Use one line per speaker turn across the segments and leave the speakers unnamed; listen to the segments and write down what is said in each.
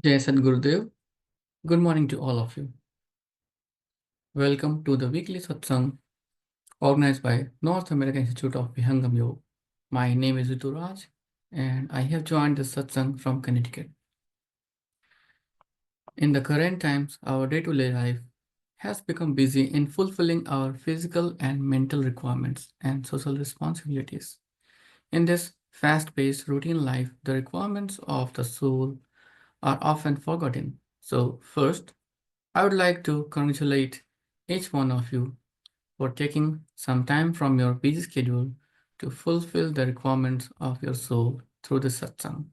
Jai Sadgurudeo. Good morning to all of you. Welcome to the weekly Satsang organized by North American Institute of Vihangam Yoga. My name is Raj and I have joined the Satsang from Connecticut. In the current times, our day-to-day life has become busy in fulfilling our physical and mental requirements and social responsibilities. In this fast-paced routine life, the requirements of the soul are often forgotten. So first, I would like to congratulate each one of you for taking some time from your busy schedule to fulfill the requirements of your soul through the satsang.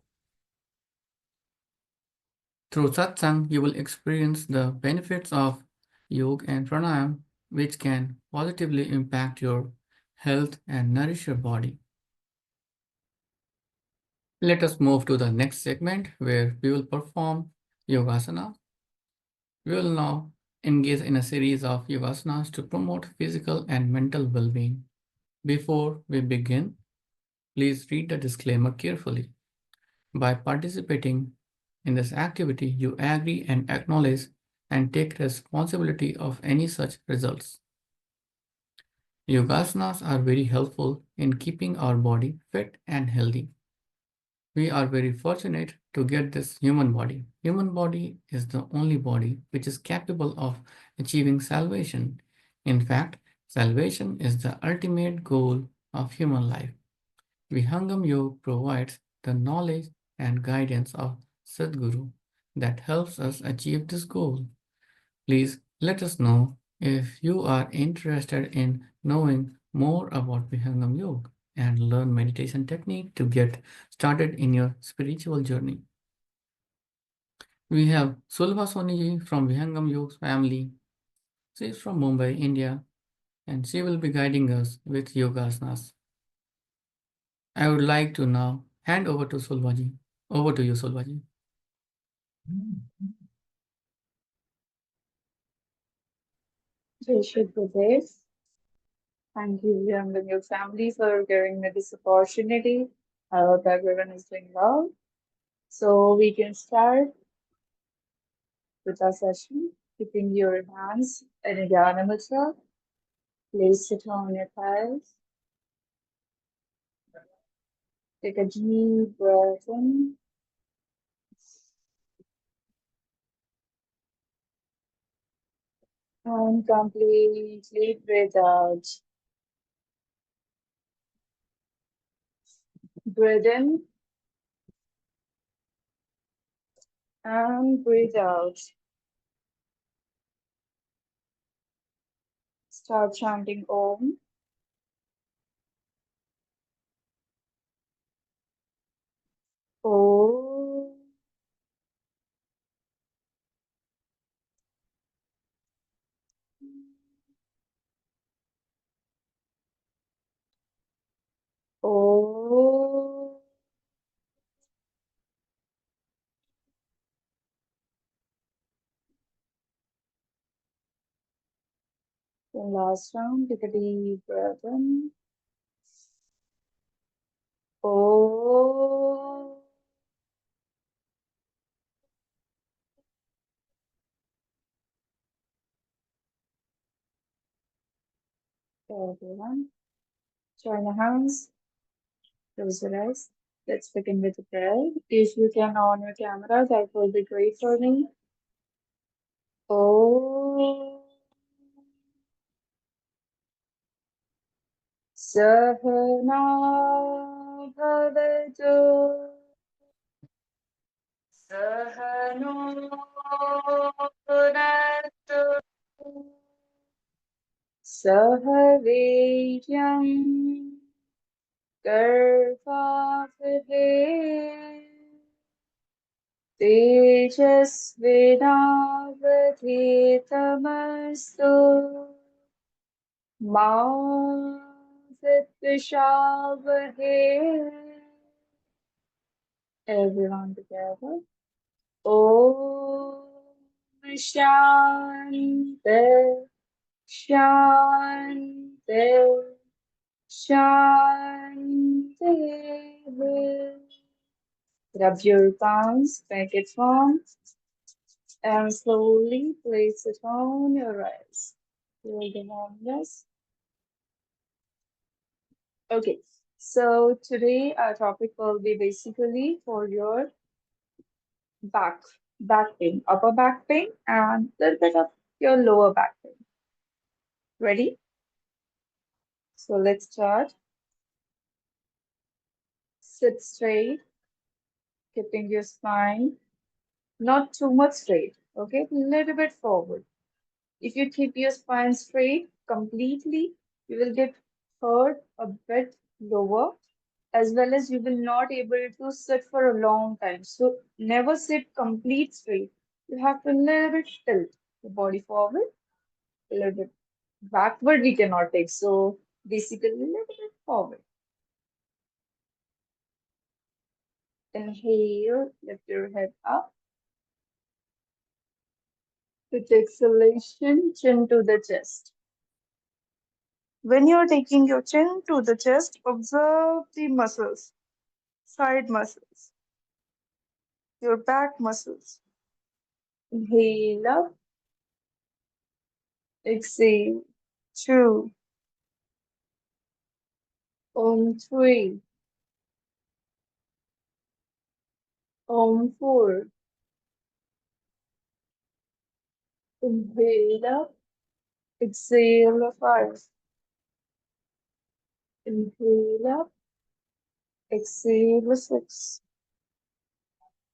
Through satsang, you will experience the benefits of yoga and pranayam, which can positively impact your health and nourish your body. Let us move to the next segment where we will perform yogasana. We will now engage in a series of yogasanas to promote physical and mental well-being. Before we begin, please read the disclaimer carefully. By participating in this activity, you agree and acknowledge and take responsibility of any such results. Yogasanas are very helpful in keeping our body fit and healthy. We are very fortunate to get this human body. Human body is the only body which is capable of achieving salvation. In fact, salvation is the ultimate goal of human life. Vihangam Yoga provides the knowledge and guidance of Sadguru that helps us achieve this goal. Please let us know if you are interested in knowing more about Vihangam Yoga and learn meditation technique to get started in your spiritual journey. We have Sulva Soniji from Vihangam Yoga family. She is from Mumbai, India, and she will be guiding us with yogasanas. I would like to now hand over to Sulvaji. Over to you, Sulvaji.
Jai Shri Gurudev. Thank you, Vihangam Yoga family, for giving me this opportunity. I hope everyone is doing well. So we can start with our session. Keeping your hands in a Dhyana Mudra. Place it on your thighs. Take a deep breath in. And completely breathe out. Breathe in and breathe out. Start chanting Om. Om. Om. Then last round, take a deep breath in. Oh, everyone. Join the hands, close your eyes. Let's begin with the prayer. If you can on your camera, that will be great for me. Oh, Sahana Bhavatu. Sahano Punatu. Sahavidyam Garvavhe Tejasvinavadhitamastu Ma Vidvishavhe. Everyone together. Om Shanti Shanti Shanti. Rub your palms, make it firm, and slowly place it on your eyes. Feel the warmness. Okay, so today our topic will be basically for your back, back pain, upper back pain, and a little bit of your lower back pain. Ready? So let's start. Sit straight, keeping your spine not too much straight, okay? A little bit forward. If you keep your spine straight completely, you will get hurt a bit lower, as well as you will not able to sit for a long time. So never sit complete straight. You have to a little bit tilt the body forward, a little bit backward we cannot take. So basically a little bit forward. Inhale, lift your head up. With exhalation, chin to the chest. When you're taking your chin to the chest, observe the muscles, side muscles, your back muscles. Inhale up, exhale. 2, on 3, on 4. Inhale up, exhale 5. Inhale up, exhale 6.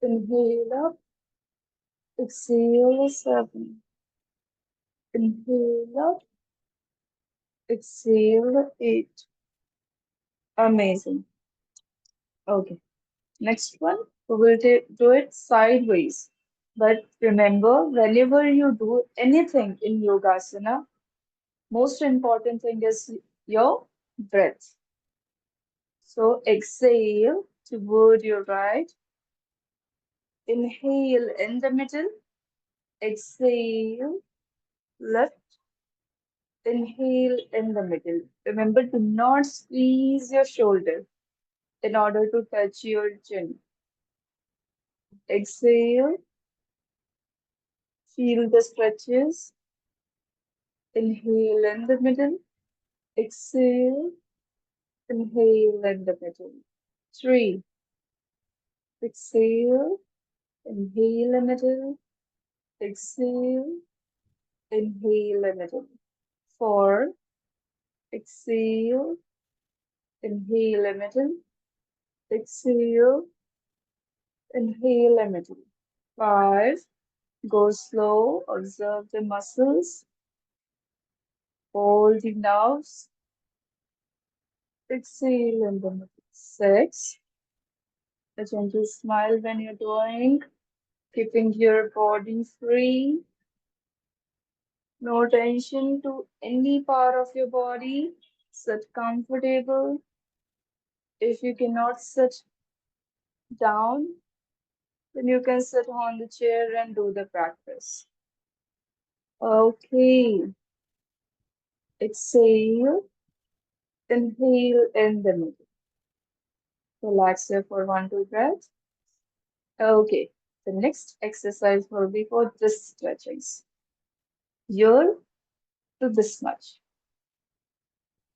Inhale up, exhale 7. Inhale up, exhale 8. Amazing. Okay. Next one, we will do it sideways. But remember, whenever you do anything in Yogasana, most important thing is your breath. So exhale toward your right, inhale in the middle, exhale left, inhale in the middle. Remember to not squeeze your shoulder in order to touch your chin. Exhale, feel the stretches. Inhale in the middle, exhale, inhale in the middle. 3, exhale, inhale in the middle, exhale, inhale in the middle. 4, exhale, inhale in the middle, exhale, inhale in the middle. 5, go slow, observe the muscles, hold the nerves, exhale in the middle. 6, a gentle smile when you're doing, keeping your body free, no tension to any part of your body. Sit comfortable. If you cannot sit down, then you can sit on the chair and do the practice. Okay. Exhale. Inhale in the middle. Relax there for 1, 2 breaths. Okay. The next exercise will be for this stretchings. Here to this much.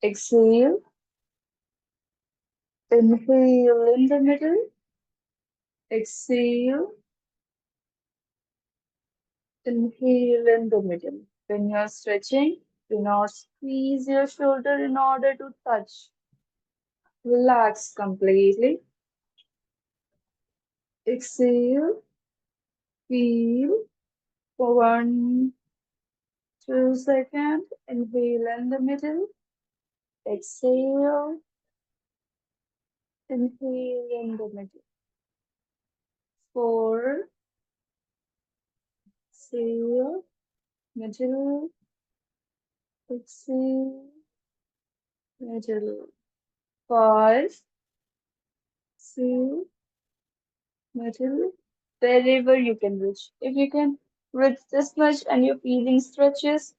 Exhale. Inhale in the middle. Exhale. Inhale in the middle. When you're stretching, do not squeeze your shoulder in order to touch. Relax completely. Exhale. Feel for 1, 2 seconds. Inhale in the middle. Exhale. Inhale in the middle. 4. Exhale. Middle. Exhale. Middle. 5. Exhale. Middle, wherever you can reach. If you can reach this much and you're feeling stretches,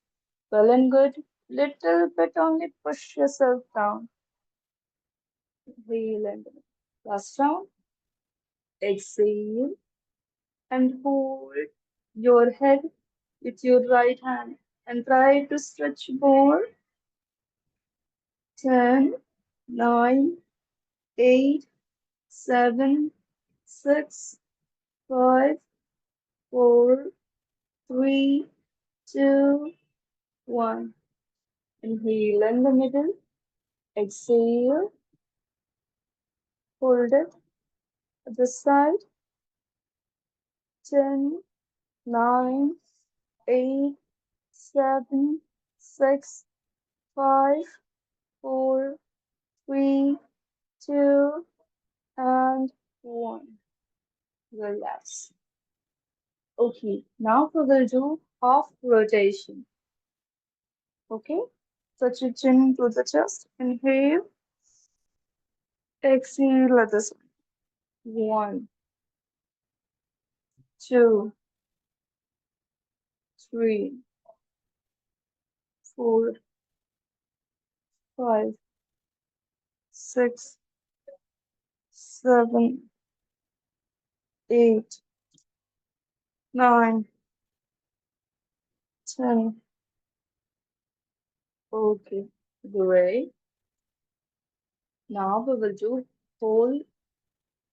well and good. Little bit only push yourself down. Heel and last round. Exhale and hold your head with your right hand and try to stretch more. 10, 9, 8, 7, 6, 5, 4, 3, 2, 1. Inhale in the middle. Exhale. Hold it at the side. 10, 9, 8, 7, 6, 5, 4, 3, 2, and 1. Relax. Okay, now we will do half rotation. Okay, touch your chin to the chest. Inhale, exhale at this one. 1, 2, 3, 4, 5, 6, 7, 8, 9, 10. Okay, great. Now we will do whole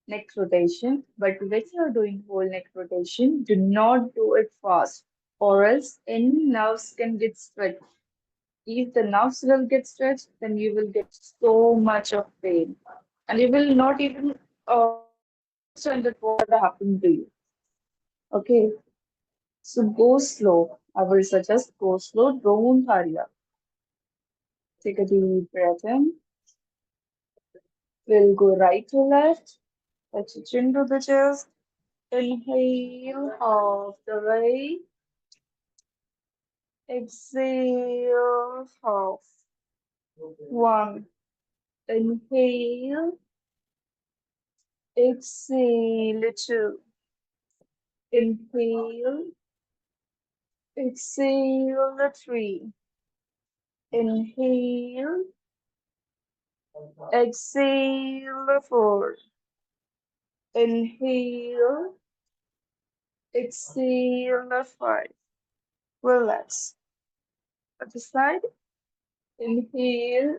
neck rotation, but when you are doing whole neck rotation, do not do it fast, or else any nerves can get stretched. If the nerves will get stretched, then you will get so much of pain, and you will not even understand that what happened to you. Okay, so go slow. I will suggest go slow. Don't hurry up. Take a deep breath in. We'll go right to left. Touch your chin to the chest. Inhale half the way. Exhale half. 1. Inhale. Exhale 2. Inhale. Exhale 3. Inhale. Exhale 4. Inhale. Exhale 5. Relax. Other side. Inhale.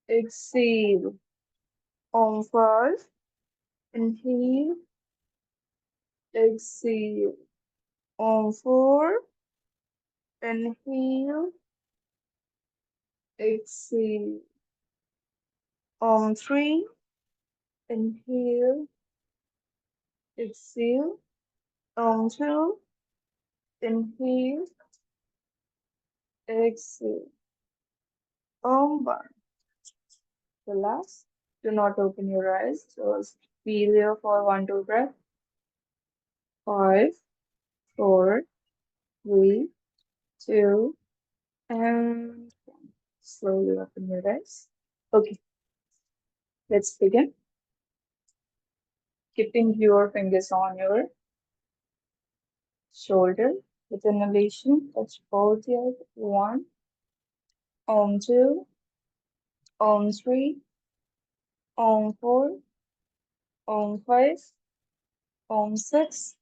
Exhale. On 5. Inhale. Exhale. On 4. Inhale. Exhale. On 3. Inhale. Exhale. On 2. Inhale. Exhale. On 1. Relax. Do not open your eyes. Just feel here for 1, 2 breath. 5, 4, 3, 2, and 1. Slowly open your eyes. Okay, let's begin. Keeping your fingers on your shoulder with inhalation. Touch both ears. 1, on 2, on 3, on 4, on 5, on 6,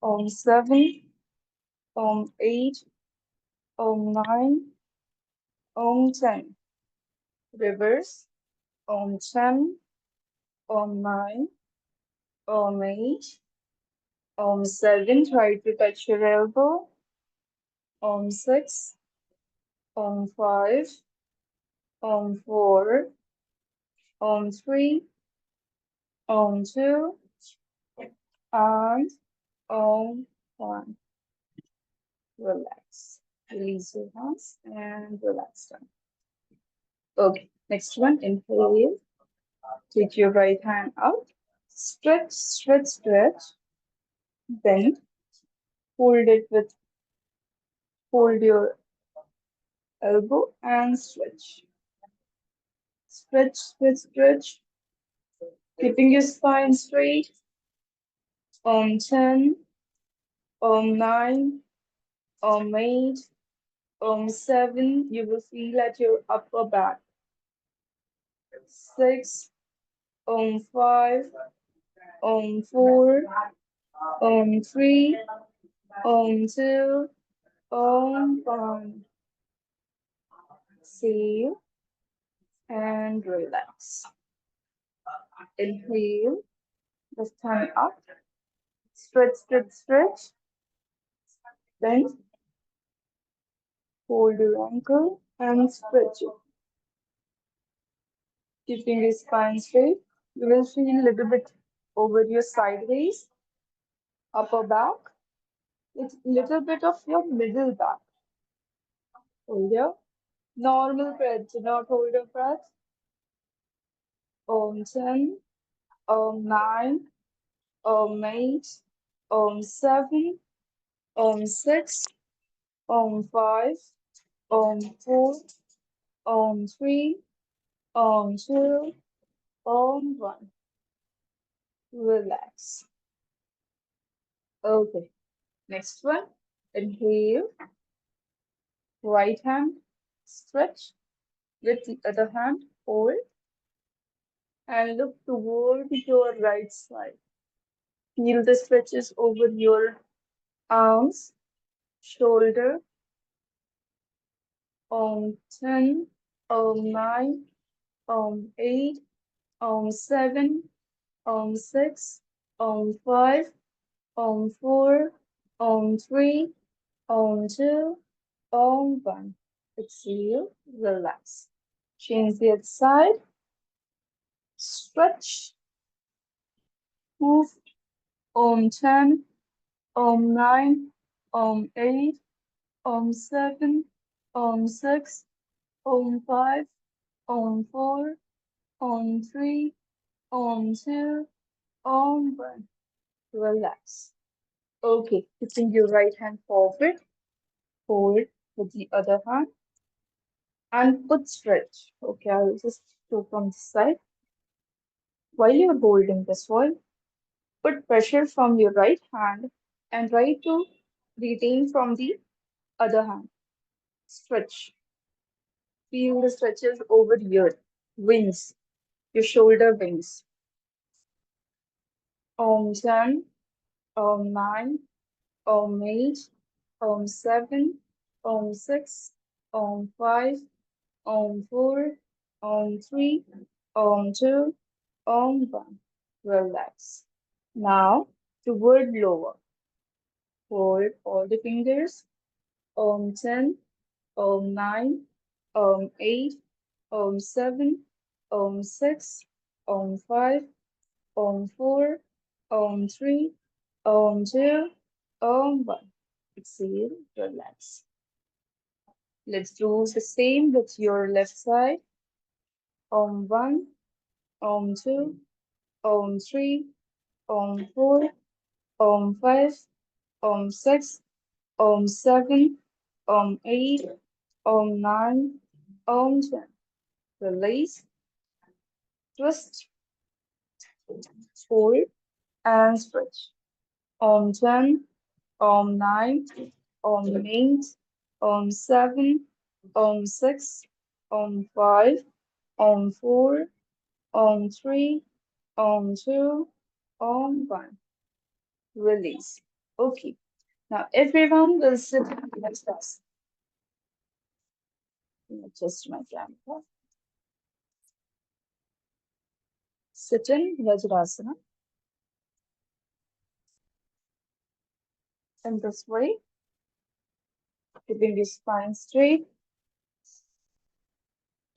on 7, on 8, on 9, on 10. Reverse. On 10, on 9, on 8, on 7. Try to touch your elbow. On 6, on 5, on 4, on 3, on 2, and on 1. Relax. Release your hands and relax down. Okay, next one. Inhale. Take your right hand out. Stretch, stretch, stretch. Bend. Hold it with, hold your elbow and stretch. Stretch, stretch, stretch. Keeping your spine straight. On 10, on 9, on 8, on 7. You will feel at your upper back. 6, on 5, 4, 3, 2, 1. Exhale and relax. Inhale, just stand up, stretch, stretch, stretch. Then hold your ankle and stretch it. Keeping your spine straight, you will feel a little bit over your sideways, upper back, with little bit of your middle back. Hold your normal breath. Do not hold your breath. Om 10, Om 9, Om 8, Om 7, Om 6, Om 5, Om 4, Om 3, Om 2, Om 1. Relax. Okay. Next one. Inhale. Right hand. Stretch. With the other hand. Hold. And look toward your right side. Feel the stretches over your arms, shoulder. Om 10, Om 9, Om 8, Om 7, Om 6, Om 5, Om 4, Om 3, Om 2, Om 1. Exhale, relax. Change the other side. Stretch. Move. Om 10, Om 9, Om 8, Om 7, Om 6, Om 5, Om 4, Om 3, Om 2, Om 1. Relax. Okay, putting your right hand forward, hold with the other hand, and put stretch. Okay, I'll just do from this side. While you're holding this one, put pressure from your right hand and try to retain from the other hand. Stretch. Feel the stretches over your wings, your shoulder wings. Om 10, Om 9, Om 8, Om 7, Om 6, Om 5, Om 4, Om 3, Om 2, Om 1. Relax. Now, toward lower. Hold all the fingers. Om 10, Om 9, Om 8, Om 7, Om 6, Om 5, Om 4, Om 3, Om 2, Om 1. Exhale, relax. Let's do the same with your left side. Om 1, Om 2, Om 3, Om 4, Om 5, Om 6, Om 7, Om 8, Om 9, Om 10. Release, twist, hold, and stretch. Om 10, Om 9, Om 8, Om 7, Om 6, Om 5, Om 4, Om 3, Om 2, Om 1. Release. Okay. Now everyone will sit like this. Adjust my camera. Sit in Vajrasana. In this way, keeping your spine straight.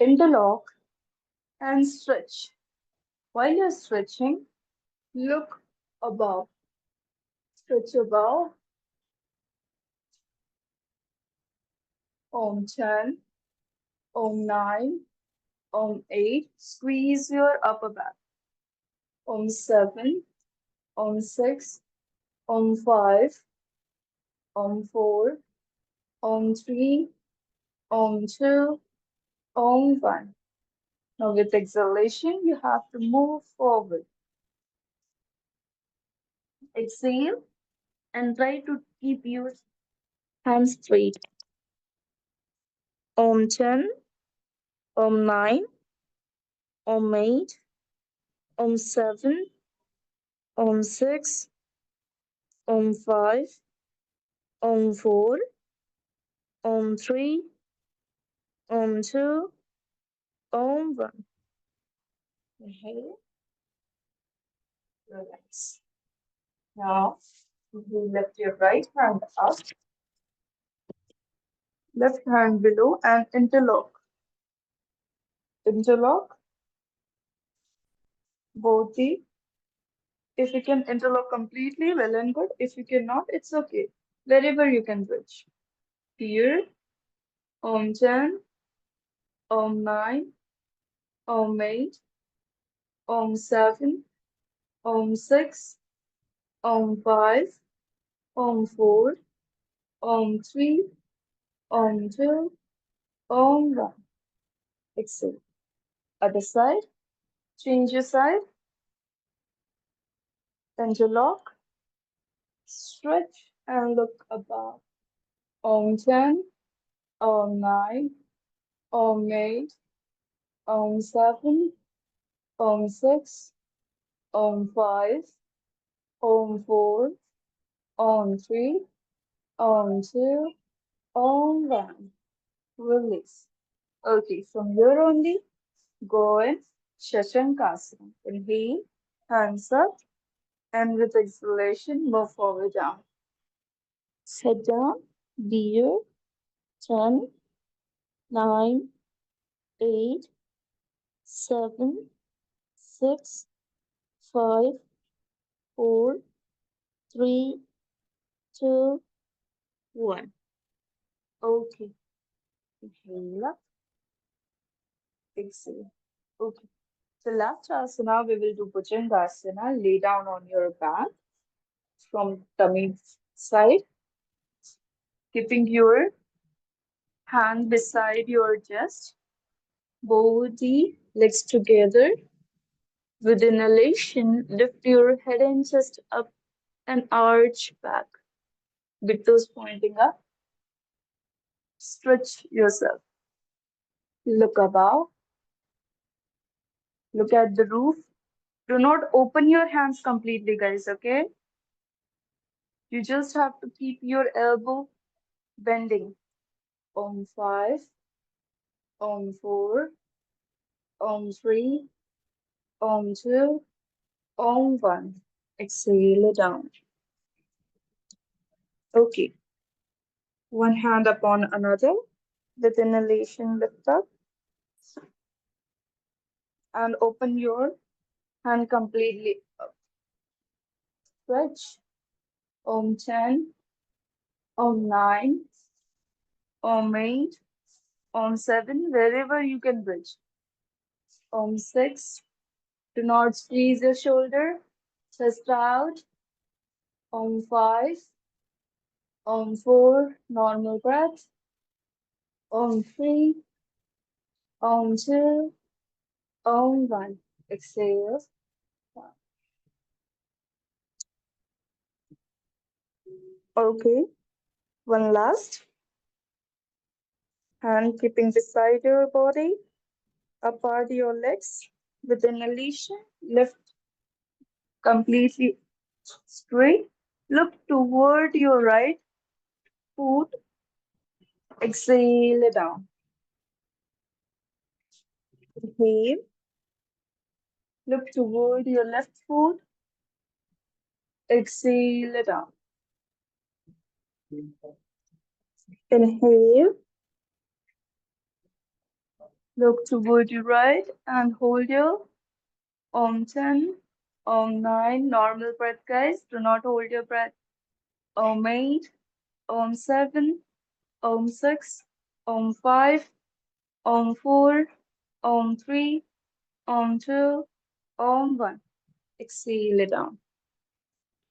Interlock and stretch. While you're stretching, look above. Stretch above. Om 10, Om 9, Om 8. Squeeze your upper back. Om 7, Om 6, Om 5, Om 4, Om 3, Om 2, Om 1. Now with exhalation, you have to move forward. Exhale and try to keep your hands straight. Om 10, Om 9, Om 8, Om 7, Om 6, Om 5, Om 4, Om 3, Om 2, Om 1. Inhale, relax. Now, you lift your right hand up, left hand below, and interlock. Interlock both the. If you can interlock completely, well and good. If you cannot, it's okay. Wherever you can bridge. Here, Om 10, Om 9, Om 8, Om 7, Om 6, Om 5, Om 4, Om 3, Om 2, Om 1. Exhale. Other side. Change your side. Interlock. Stretch and look above. Om 10, Om 9, Om 8, Om 7, Om 6, Om 5, Om 4, Om 3, Om 2, Om 1. Release. Okay, from here only, go in Shashankasana. Inhale, hands up, and with exhalation, move forward down. Sit down, dear. 10, 9, 8, 7, 6, 5, 4, 3, 2, 1. Okay. Inhale up, exhale. Okay. So last asana, we will do Bhujangasana. Lay down on your back from tummy side, keeping your hand beside your chest, both the legs together. With inhalation, lift your head and chest up and arch back. With toes pointing up, stretch yourself. Look above, look at the roof. Do not open your hands completely, guys, okay? You just have to keep your elbow bending. Om 5, Om 4, Om 3, Om 2, Om 1. Exhale down. Okay. One hand upon another. With inhalation, lift up and open your hand completely up. Stretch. Om 10, Om 9, Om 8, Om 7, wherever you can bridge. Om 6, do not squeeze your shoulder, chest out. Om 5, Om 4, normal breath. Om 3, Om 2, Om 1. Exhale. Okay, one last. Hand keeping beside your body, apart your legs. With inhalation, lift completely straight. Look toward your right foot. Exhale down. Inhale. Look toward your left foot. Exhale down. Inhale. Look toward your right and hold your Om 10, Om 9. Normal breath, guys. Do not hold your breath. Om 8, Om 7, Om 6, Om 5, Om 4, Om 3, Om 2, Om 1. Exhale down.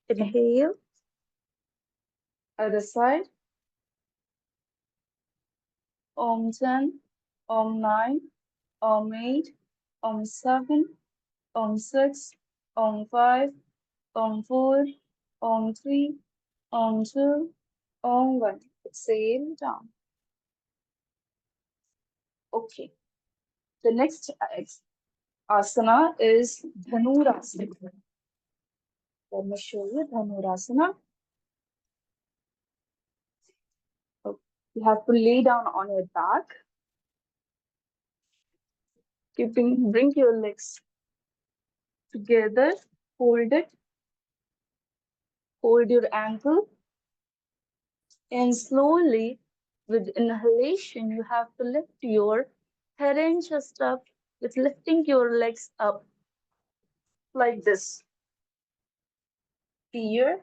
Inhale. Other side. Om 10, Om 9, Om 8, Om 7, Om 6, Om 5, Om 4, Om 3, Om 2, Om 1. Exhale down. Okay. The next asana is Dhanurasana. Let me show you Dhanurasana. So you have to lay down on your back, bring your legs together, hold it, hold your ankle, and slowly, with inhalation, you have to lift your head and chest up with lifting your legs up like this. Here,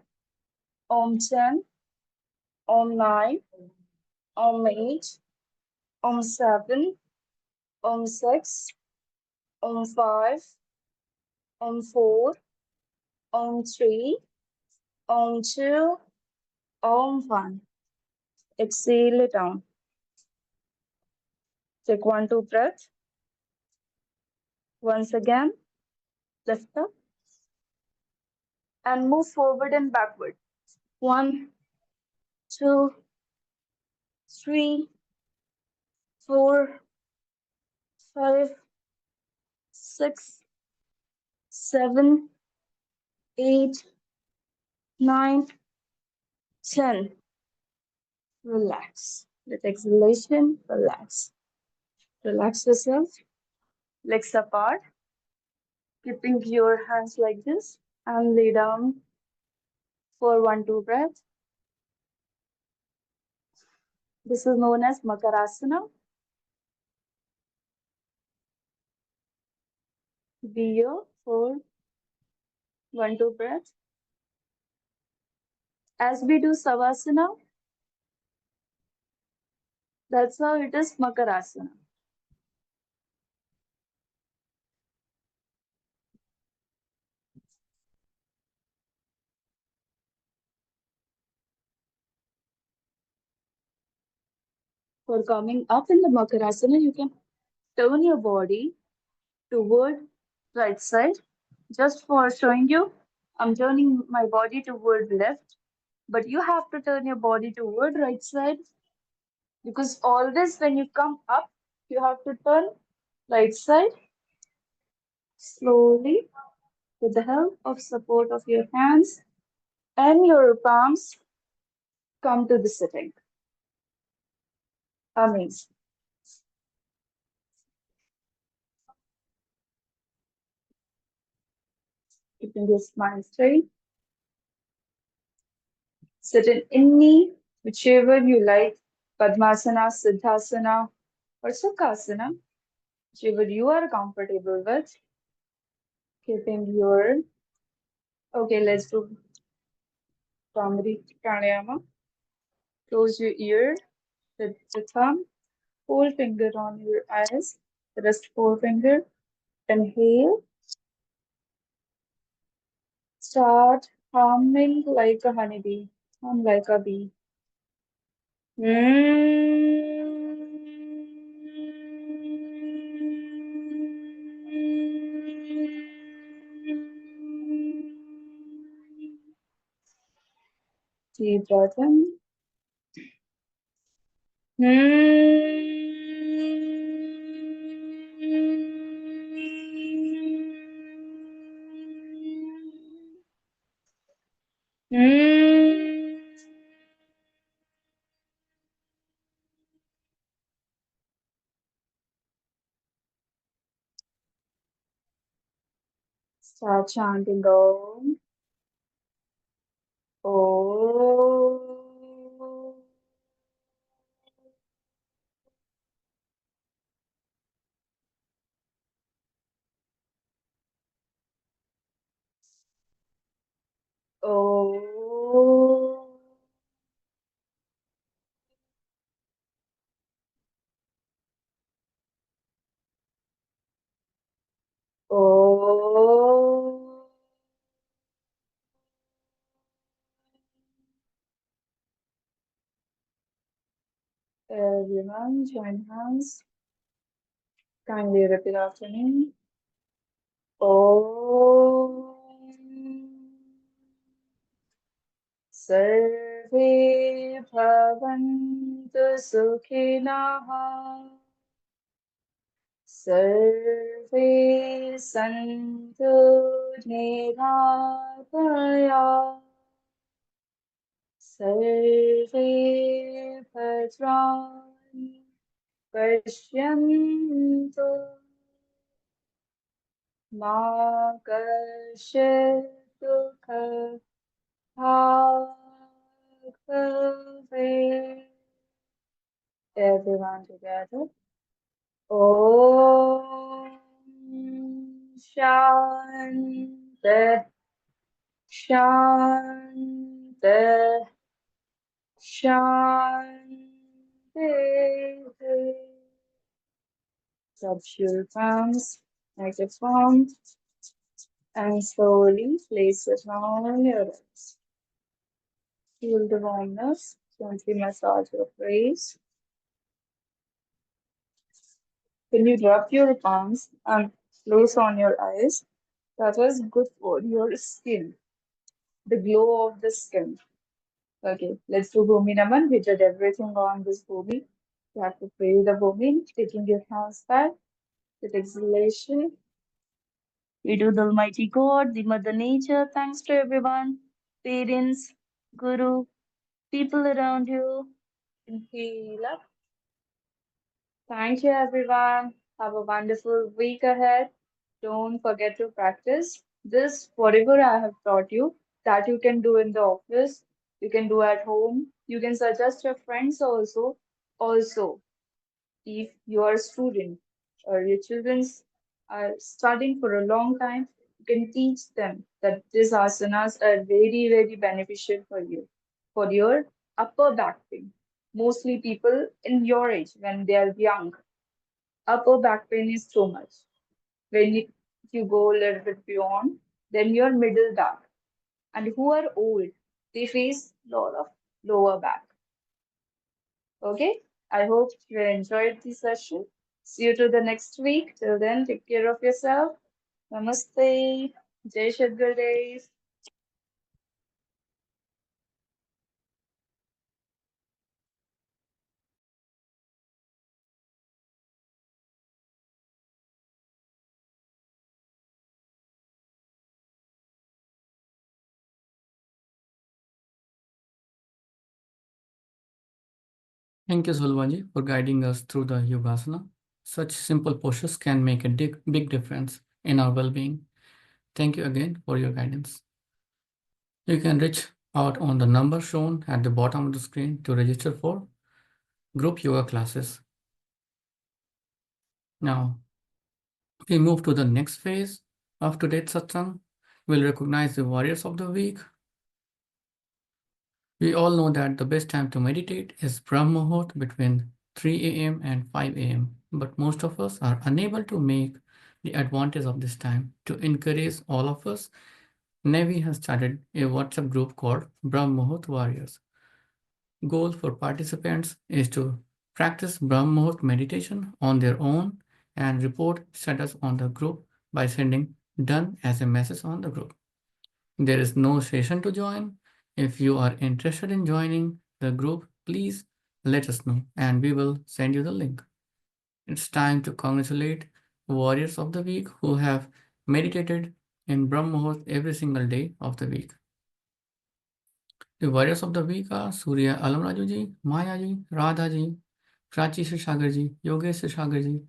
Om 10, Om 9, Om 8, Om 7, Om 6, Om 5, Om 4, Om 3, Om 2, Om 1. Exhale it down. Take 1, 2 breath. Once again, lift up and move forward and backward. 1, 2, 3, 4, 5, 6, 7, 8, 9, 10. Relax. With exhalation, relax. Relax yourself. Legs apart. Keeping your hands like this and lay down for 1, 2 breaths. This is known as Makarasana. Be here for 1, 2 breaths. As we do Savasana, that's how it is Makarasana. For coming up in the Makarasana, you can turn your body toward right side. Just for showing you, I'm turning my body toward left, but you have to turn your body toward right side because always when you come up, you have to turn right side slowly with the help of support of your hands and your palms come to the sitting. Amazing. Keeping your spine straight. Sit in any, whichever you like, Padmasana, Siddhasana, or Sukhasana, whichever you are comfortable with. Keeping your, okay, let's do Bhramari Pranayama. Close your ear with the thumb, whole finger on your eyes, the rest forefinger. Inhale, start humming like a honeybee, hum like a bee. Deep breath in. Start chanting Om. Om. Om. Om. Everyone, join hands. Kindly repeat after me. Om. Sarve bhavantu sukhinah. सर्वे सन्तु निरामया सर्वे भद्राणि पश्यन्तु मा कश्चित् दुःखभाग् भवेत्. Everyone together. Om Shanti Shanti Shanti. Touch your palms, make a palm, and slowly place it on your lips. Feel the warmness. Gently massage your face. When you rub your palms and close on your eyes, that is good for your skin, the glow of the skin. Okay, let's do Bhumi Naman. We did everything on this Bhumi. You have to pray the Bhumi, taking your hands back with exhalation.
We do the Almighty God, the Mother Nature. Thanks to everyone, parents, Guru, people around you.
Inhale up. Thank you, everyone. Have a wonderful week ahead. Don't forget to practice this, whatever I have taught you, that you can do in the office, you can do at home, you can suggest your friends also. Also, if you are a student or your children are studying for a long time, you can teach them that these asanas are very, very beneficial for you, for your upper back pain. Mostly people in your age, when they are young, upper back pain is too much. When you go a little bit beyond, then your middle back. And who are old, they face a lot of lower back. Okay, I hope you enjoyed the session. See you to the next week. Till then, take care of yourself. Namaste. Jai Sadgurudeo.
Thank you, Sulvanji, for guiding us through the Yogasana. Such simple postures can make a big difference in our well-being. Thank you again for your guidance. You can reach out on the number shown at the bottom of the screen to register for group yoga classes. Now, we move to the next phase of today's satsang. We'll recognize the warriors of the week. We all know that the best time to meditate is Brahma Muhurt between 3 a.m. and 5 a.m. But most of us are unable to make the advantage of this time. To encourage all of us, NAIVY has started a WhatsApp group called Brahma Muhurt Warriors. Goal for participants is to practice Brahma Muhurt meditation on their own and report status on the group by sending done as a message on the group. There is no session to join. If you are interested in joining the group, please let us know and we will send you the link. It's time to congratulate warriors of the week who have meditated in Brahma Muhurt every single day of the week. The warriors of the week are Surya Alamraju ji, Maya ji, Radha ji, Prachi Sagar ji, Yogesh Sagar ji,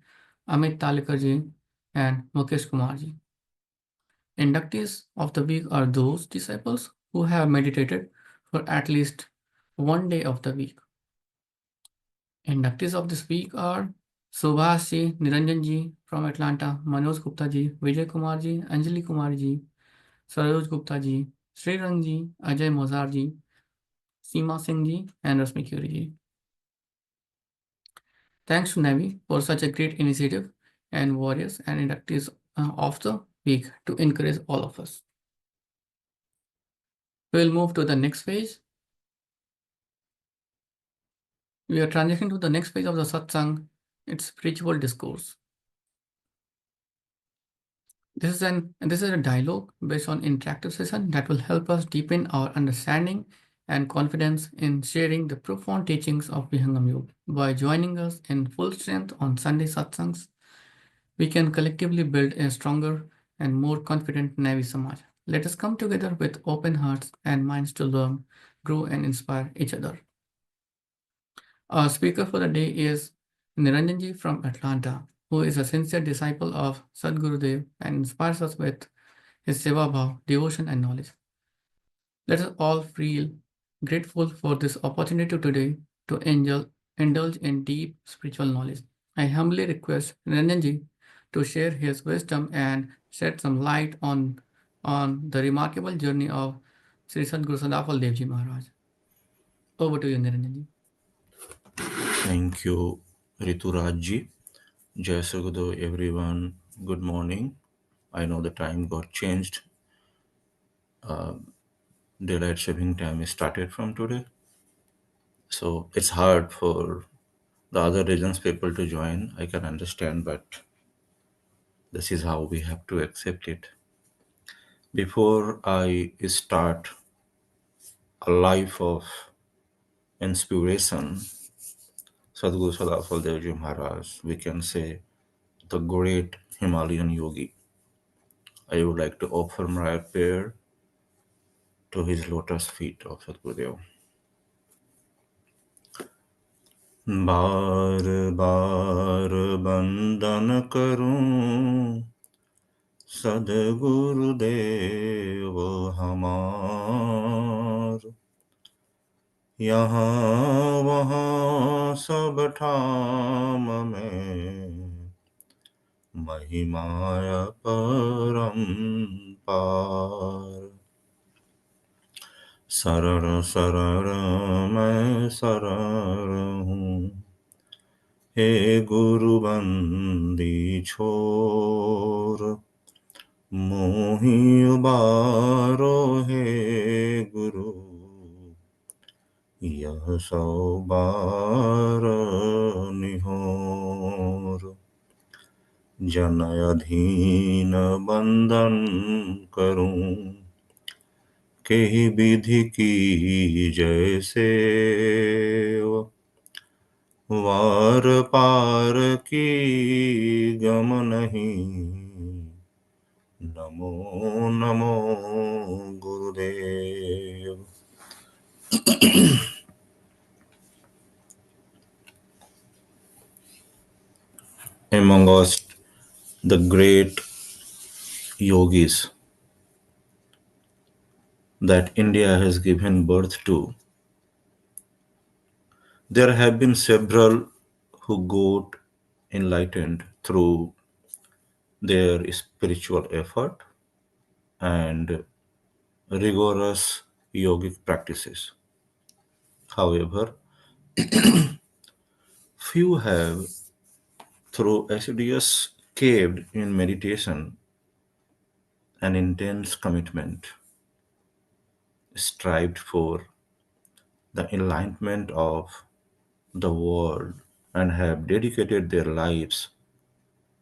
Amit Talekar ji, and Mukesh Kumar ji. Inductees of the week are those disciples who have meditated for at least one day of the week. Inductees of this week are Subhash ji, Niranjan ji from Atlanta, Manoj Gupta ji, Vijay Kumar ji, Anjali Kumar ji, Saroj Gupta ji, Srirang ji, Ajay Mozar ji, Seema Singh ji, and Rasmi Kyuri ji. Thanks to NAIVY for such a great initiative and warriors and inductees of the week to encourage all of us. We'll move to the next phase. We are transitioning to the next phase of the satsang, its spiritual discourse. This is a dialogue based on interactive session that will help us deepen our understanding and confidence in sharing the profound teachings of Vihangam Yoga. By joining us in full strength on Sunday satsangs, we can collectively build a stronger and more confident Navy Samaj. Let us come together with open hearts and minds to learn, grow, and inspire each other. Our speaker for the day is Niranjanji from Atlanta, who is a sincere disciple of Sadgurudeo and inspires us with his seva bhav, devotion, and knowledge. Let us all feel grateful for this opportunity today to indulge in deep spiritual knowledge. I humbly request Niranjanji to share his wisdom and shed some light on the remarkable journey of Sri Sadguru Sadafal Devji Maharaj. Over to you, Niranjanji.
Thank you, Riturajji. Jai Sadguru, everyone. Good morning. I know the time got changed. Daylight saving time is started from today. So it's hard for the other regions people to join. I can understand, but this is how we have to accept it. Before I start a life of inspiration, Sadguru Sadafal Devji Maharaj, we can say the great Himalayan yogi. I would like to offer my prayer to his lotus feet of Sadgurudeo. बार बार बंदन करूं सदगुरुदेव हमार, यहाँ वहाँ सब ठाम में महिमाया परंपार। शरण शरण मैं शरण हूँ, हे गुरु बंदी छोर, मोहि उबारो हे गुरु, यह सौ बार निहोर। जन अधीन बंधन करूं, केहि विधि की जैसे, वार पार की गम नहीं, नमो नमो गुरुदेव। Among us, the great yogis that India has given birth to, there have been several who got enlightened through their spiritual effort and rigorous yogic practices. However, few have, through assiduous caved in meditation and intense commitment, strived for the enlightenment of the world and have dedicated their lives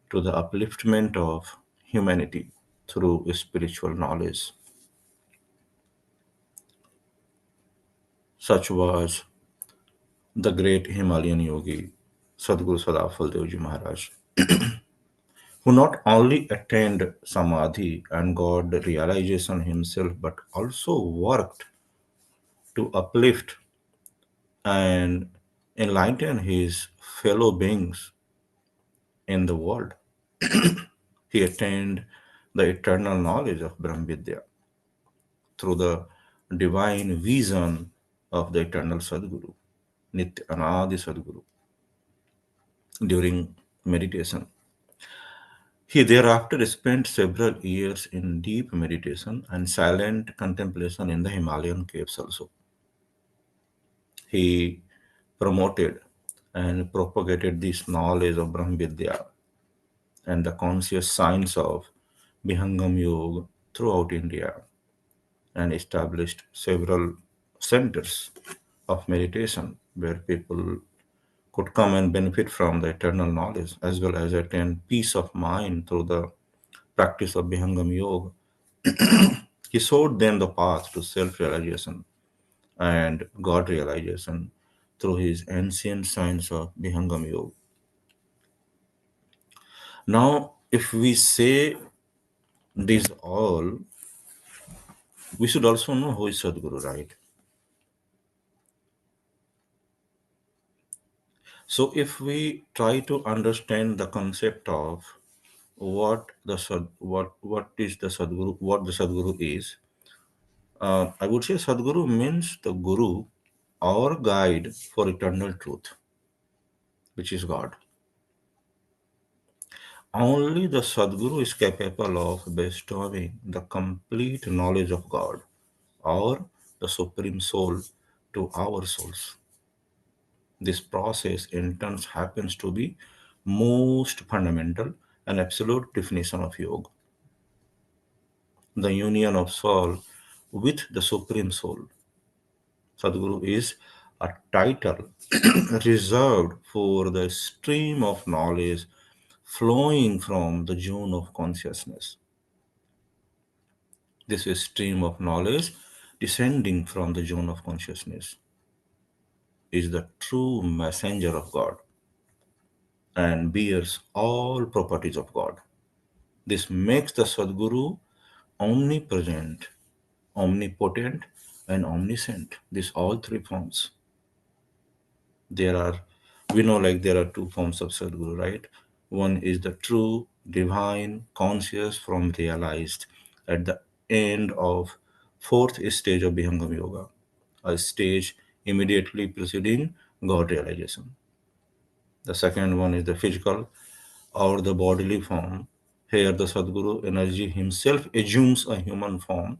to the upliftment of humanity through spiritual knowledge. Such was the great Himalayan yogi Sadguru Sadafal Devji Maharaj, who not only attained samadhi and God realization himself, but also worked to uplift and enlighten his fellow beings in the world. He attained the eternal knowledge of Brahmvidya through the divine vision of the eternal Sadguru, Nitya Anadi Sadguru, during meditation. He thereafter spent several years in deep meditation and silent contemplation in the Himalayan caves also. He promoted and propagated this knowledge of Brahmvidya and the conscious science of Vihangam Yoga throughout India and established several centers of meditation where people could come and benefit from the eternal knowledge as well as attain peace of mind through the practice of Vihangam Yoga. He showed them the path to self realization and God realization through his ancient science of Vihangam Yoga. Now, if we say this all, we should also know who is Sadguru, right? So, if we try to understand the concept of what is the Sadguru, what the Sadguru is, I would say Sadguru means the Guru or guide for eternal truth, which is God. Only the Sadguru is capable of bestowing the complete knowledge of God or the Supreme Soul to our souls. This process in turn happens to be most fundamental and absolute definition of yoga, the union of soul with the Supreme Soul. Sadguru is a title reserved for the stream of knowledge flowing from the zone of consciousness. This stream of knowledge descending from the zone of consciousness is the true messenger of God and bears all properties of God. This makes the Sadguru omnipresent, omnipotent, and omniscient. These all three forms. There are, we know like there are two forms of Sadguru, right? One is the true, divine, conscious from realized at the end of fourth stage of Vihangam Yoga, a stage immediately preceding God realization. The second one is the physical or the bodily form. Here, the Sadguru energy himself assumes a human form,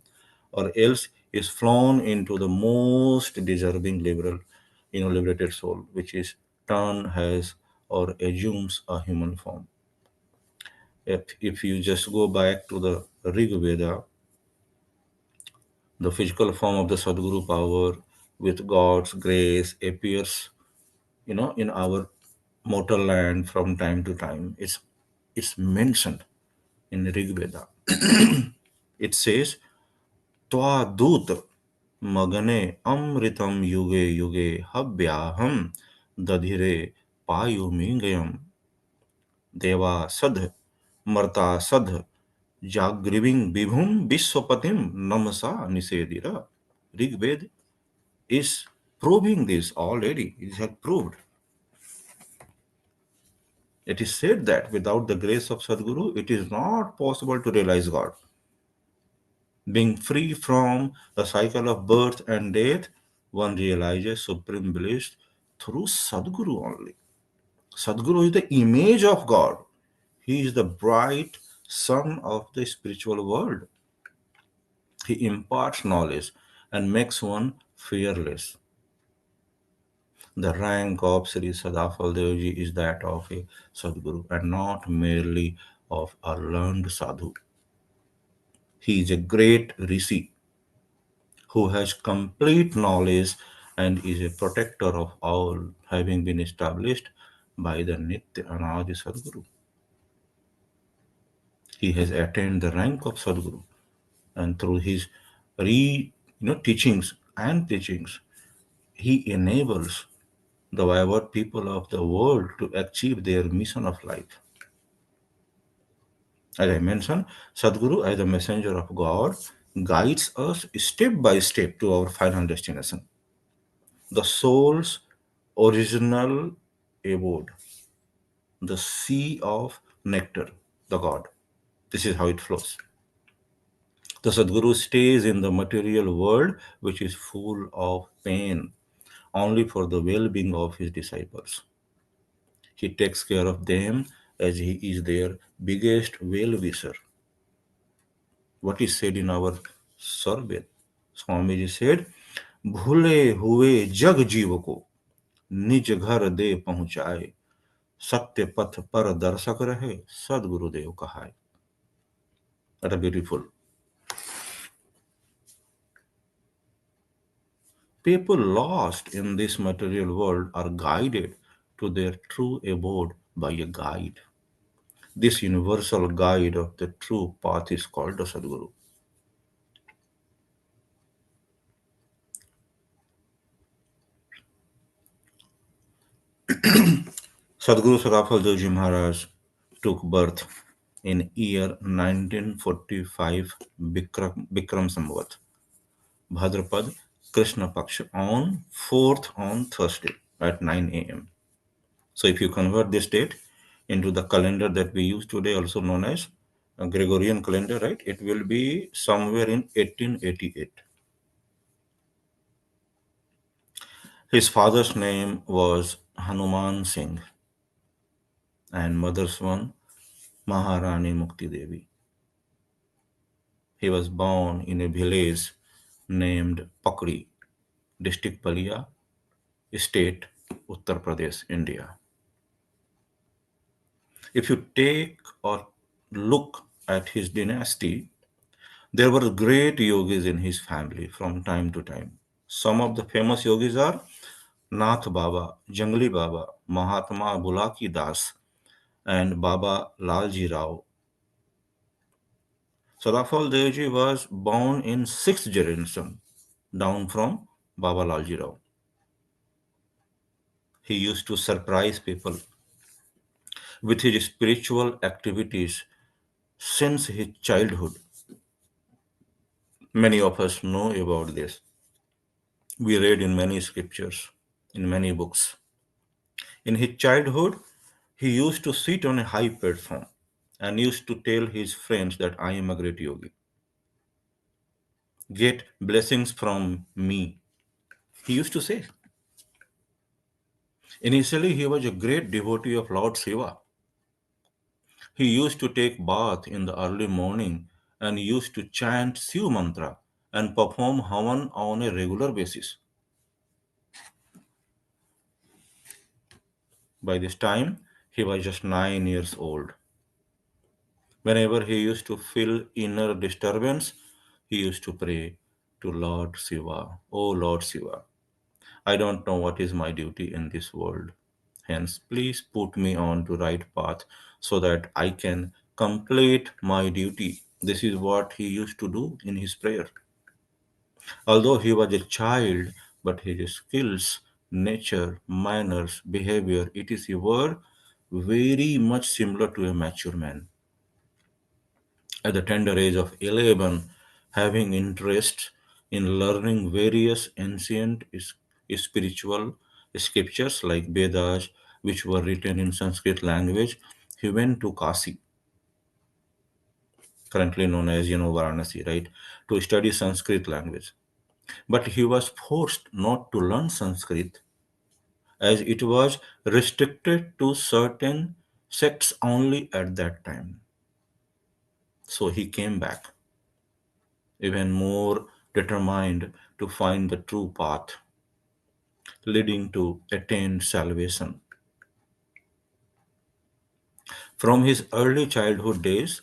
or else is flown into the most deserving liberated soul, which is turn has or assumes a human form. If you just go back to the Rig Veda, the physical form of the Sadguru power with God's grace appears, in our mortal land from time to time. It's mentioned in Rig Veda. It says, Twadut Magane Amritam Yuge Yuge Habyaham Dadhire Payumingayam Deva Sadh Marta Sadh Jagriving Bibhum Biswapatim Namasa Nisedira. Rig Veda is proving this already. It has proved. It is said that without the grace of Sadguru, it is not possible to realize God. Being free from the cycle of birth and death, one realizes supreme bliss through Sadguru only. Sadguru is the image of God. He is the bright sun of the spiritual world. He imparts knowledge and makes one fearless. The rank of Sri Sadafal Devji is that of a Sadguru and not merely of a learned sadhu. He is a great rishi who has complete knowledge and is a protector of all, having been established by the Nitya Anadi Sadguru. He has attained the rank of Sadguru, and through his teachings and teachings, he enables the wayward people of the world to achieve their mission of life. As I mentioned, Sadguru, as the messenger of God, guides us step by step to our final destination, the soul's original abode, the sea of nectar, the God. This is how it flows. The Sadguru stays in the material world, which is full of pain, only for the well being of his disciples. He takes care of them as he is their biggest well wisher. What is said in our survey? Swamiji said, भूले हुए जग जीव को निज घर दे पहुंचाए, सत्य पथ पर दर्शक रहे, सदगुरुदेव कहाय. What a beautiful. People lost in this material world are guided to their true abode by a guide. This universal guide of the true path is called the Sadguru. Sadguru Sadafal Devji Maharaj took birth in year 1945 Bikram Samvat, Bhadrapad Krishna Paksha on 4th on Thursday at 9 a.m. So if you convert this date into the calendar that we use today, also known as a Gregorian calendar, right? It will be somewhere in 1888. His father's name was Hanuman Singh and mother's one Maharani Mukti Devi. He was born in a village named Pakri, district Balia, state Uttar Pradesh, India. If you take or look at his dynasty, there were great yogis in his family from time to time. Some of the famous yogis are Nath Baba, Jangli Baba, Mahatma Bulaki Das, and Baba Lalji Rao. Sadafal Devji was born in sixth generation, down from Baba Lalji Rao. He used to surprise people with his spiritual activities since his childhood. Many of us know about this. We read in many scriptures, in many books. In his childhood, he used to sit on a high platform and used to tell his friends that I am a great yogi. Get blessings from me. He used to say. Initially, he was a great devotee of Lord Shiva. He used to take bath in the early morning and used to chant Shiv mantra and perform Havan on a regular basis. By this time, he was just 9 years old. Whenever he used to feel inner disturbance, he used to pray to Lord Shiva. Oh Lord Shiva, I don't know what is my duty in this world. Hence, please put me on to right path so that I can complete my duty. This is what he used to do in his prayer. Although he was a child, but his skills, nature, manners, behavior, etc. were very much similar to a mature man. At the tender age of 11, having interest in learning various ancient spiritual scriptures like Vedas, which were written in Sanskrit language, he went to Kasi, currently known as Varanasi, right, to study Sanskrit language. But he was forced not to learn Sanskrit as it was restricted to certain sects only at that time. So he came back even more determined to find the true path leading to attain salvation. From his early childhood days,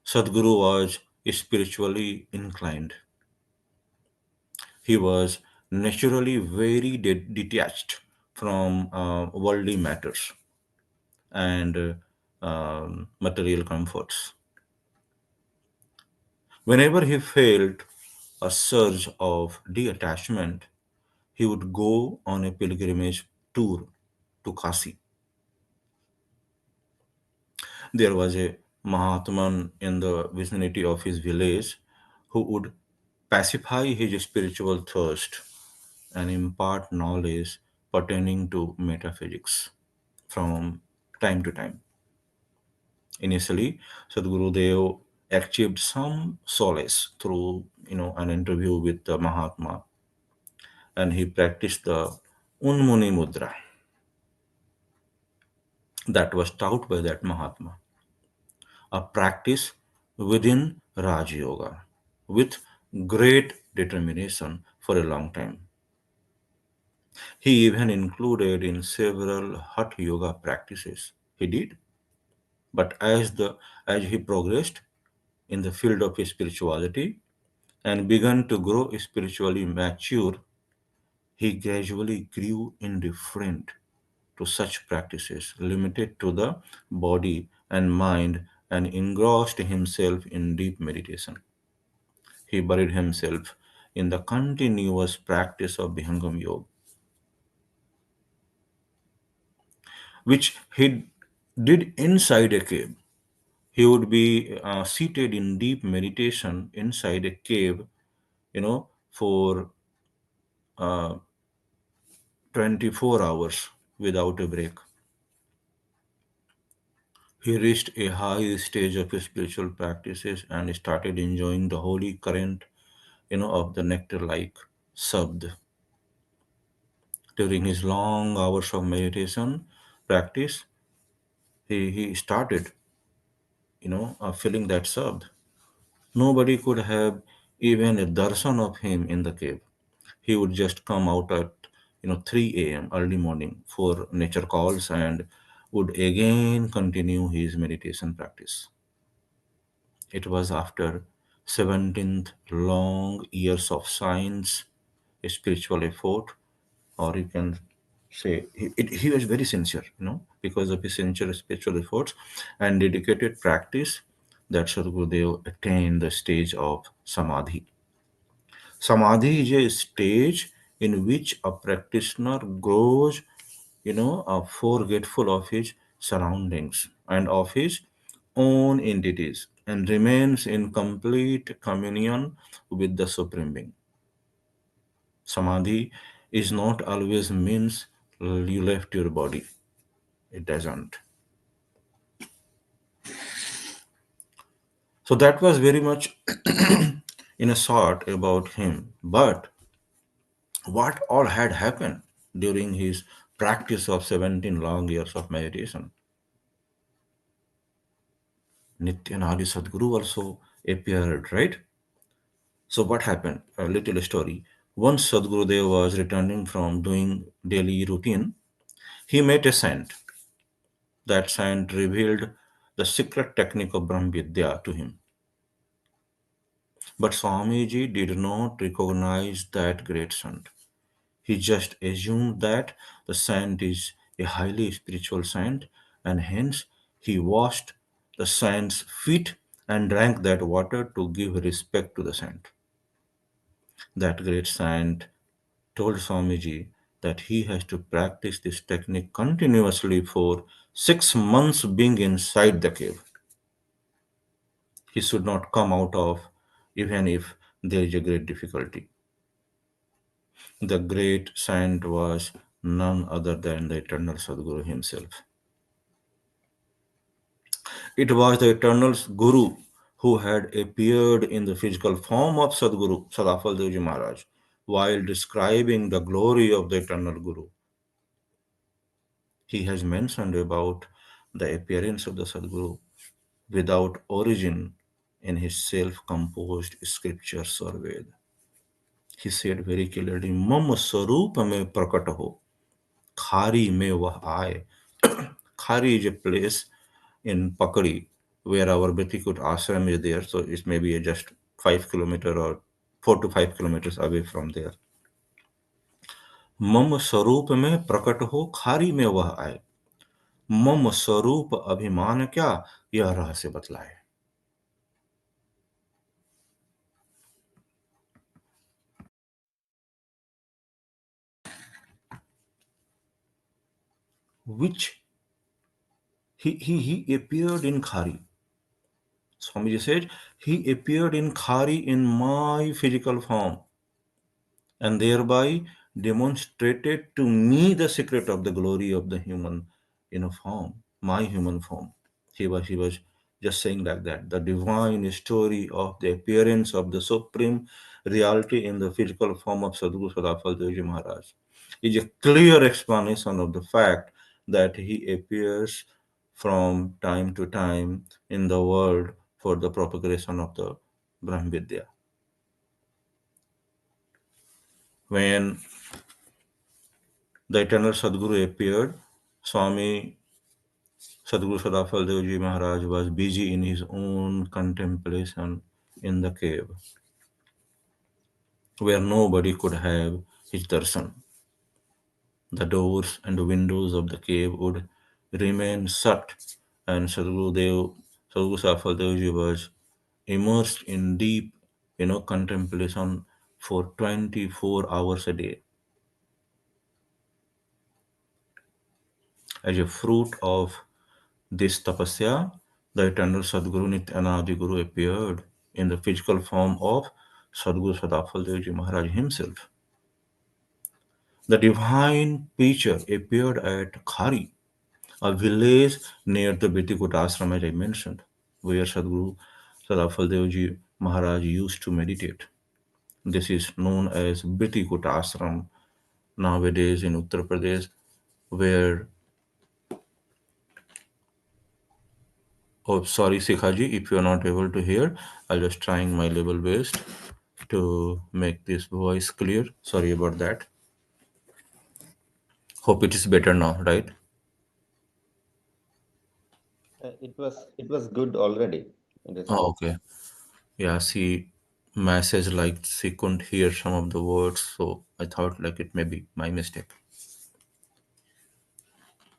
Sadguru was spiritually inclined. He was naturally very detached from worldly matters and material comforts. Whenever he felt a surge of detachment, he would go on a pilgrimage tour to Kasi. There was a Mahatman in the vicinity of his village who would pacify his spiritual thirst and impart knowledge pertaining to metaphysics from time to time. Initially, Sadgurudeo achieved some solace through an interview with the Mahatma, and he practiced the Unmuni Mudra that was taught by that Mahatma, a practice within Raj Yoga with great determination for a long time. He even included in several Hatha Yoga practices. He did, but as he progressed in the field of spirituality and began to grow spiritually mature, he gradually grew indifferent to such practices, limited to the body and mind, and engrossed himself in deep meditation. He buried himself in the continuous practice of Vihangam Yoga, which he did inside a cave. He would be seated in deep meditation inside a cave, for uh, 24 hours without a break. He reached a high stage of his spiritual practices and started enjoying the holy current, of the nectar like Sabd. During his long hours of meditation practice, he started, feeling that Sabd. Nobody could have even a darshan of him in the cave. He would just come out at 3 a.m. early morning for nature calls and would again continue his meditation practice. It was after 17th long years of science, spiritual effort, or you can say he was very sincere, because of his sincere spiritual efforts and dedicated practice that Sadgurudeo attained the stage of Samadhi. Samadhi is a stage in which a practitioner grows, forgetful of his surroundings and of his own entities and remains in complete communion with the Supreme Being. Samadhi is not always means you left your body. It doesn't. So that was very much in a short about him. But what all had happened during his practice of 17 long years of meditation? Nityanadi Sadguru also appeared, right? So what happened? A little story. Once Sadgurudeo was returning from doing daily routine, he met a saint. That saint revealed the secret technique of Brahm Vidya to him. But Swamiji did not recognize that great saint. He just assumed that the saint is a highly spiritual saint, and hence he washed the saint's feet and drank that water to give respect to the saint. That great saint told Swamiji that he has to practice this technique continuously for 6 months being inside the cave. He should not come out of, even if there is a great difficulty. The great saint was none other than the eternal Sadguru himself. It was the eternal Guru who had appeared in the physical form of Sadguru, Sadafal Devji Maharaj, while describing the glory of the eternal Guru. He has mentioned about the appearance of the Sadguru without origin in his self-composed scripture Sarved. He said very clearly, Mam Sarup mein prakat ho, Khari mein wah aaye. Khari is a place in Pakadi where our Betikut ashram is there, so it's maybe just 5 kilometers or 4 to 5 kilometers away from there. मम स्वरूप में प्रकट हो खारी में वह आए मम स्वरूप अभिमान क्या यह रहस्य बतलाए which he appeared in Khari. Swamiji said he appeared in Khari in my physical form and thereby demonstrated to me the secret of the glory of the human form, my human form. He was just saying like that. The divine story of the appearance of the supreme reality in the physical form of Sadguru Sadafal Devji Maharaj is a clear explanation of the fact that he appears from time to time in the world for the propagation of the Brahm Vidya. When the eternal Sadguru appeared, Swami Sadguru Sadafal Devji Maharaj was busy in his own contemplation in the cave, where nobody could have his darshan. The doors and windows of the cave would remain shut, and Sadguru Sadafal Devji was immersed in deep, contemplation for 24 hours a day. As a fruit of This tapasya, the eternal Sadguru Nityanadi Guru appeared in the physical form of Sadguru Sadafal Devji Maharaj himself. The divine preacher appeared at Khari, a village near the Bitikut ashram, as I mentioned, where Sadguru Sadafal Devji Maharaj used to meditate. This is known as Bitikut ashram nowadays in Uttar Pradesh, where, oh, sorry, Sikhaji, if you are not able to hear, I'll just trying my level best to make this voice clear. Sorry about that. Hope it is better now, right?
It was good already. It is
Oh,
good.
okay. Yeah, she message like she couldn't hear some of the words, so I thought like it may be my mistake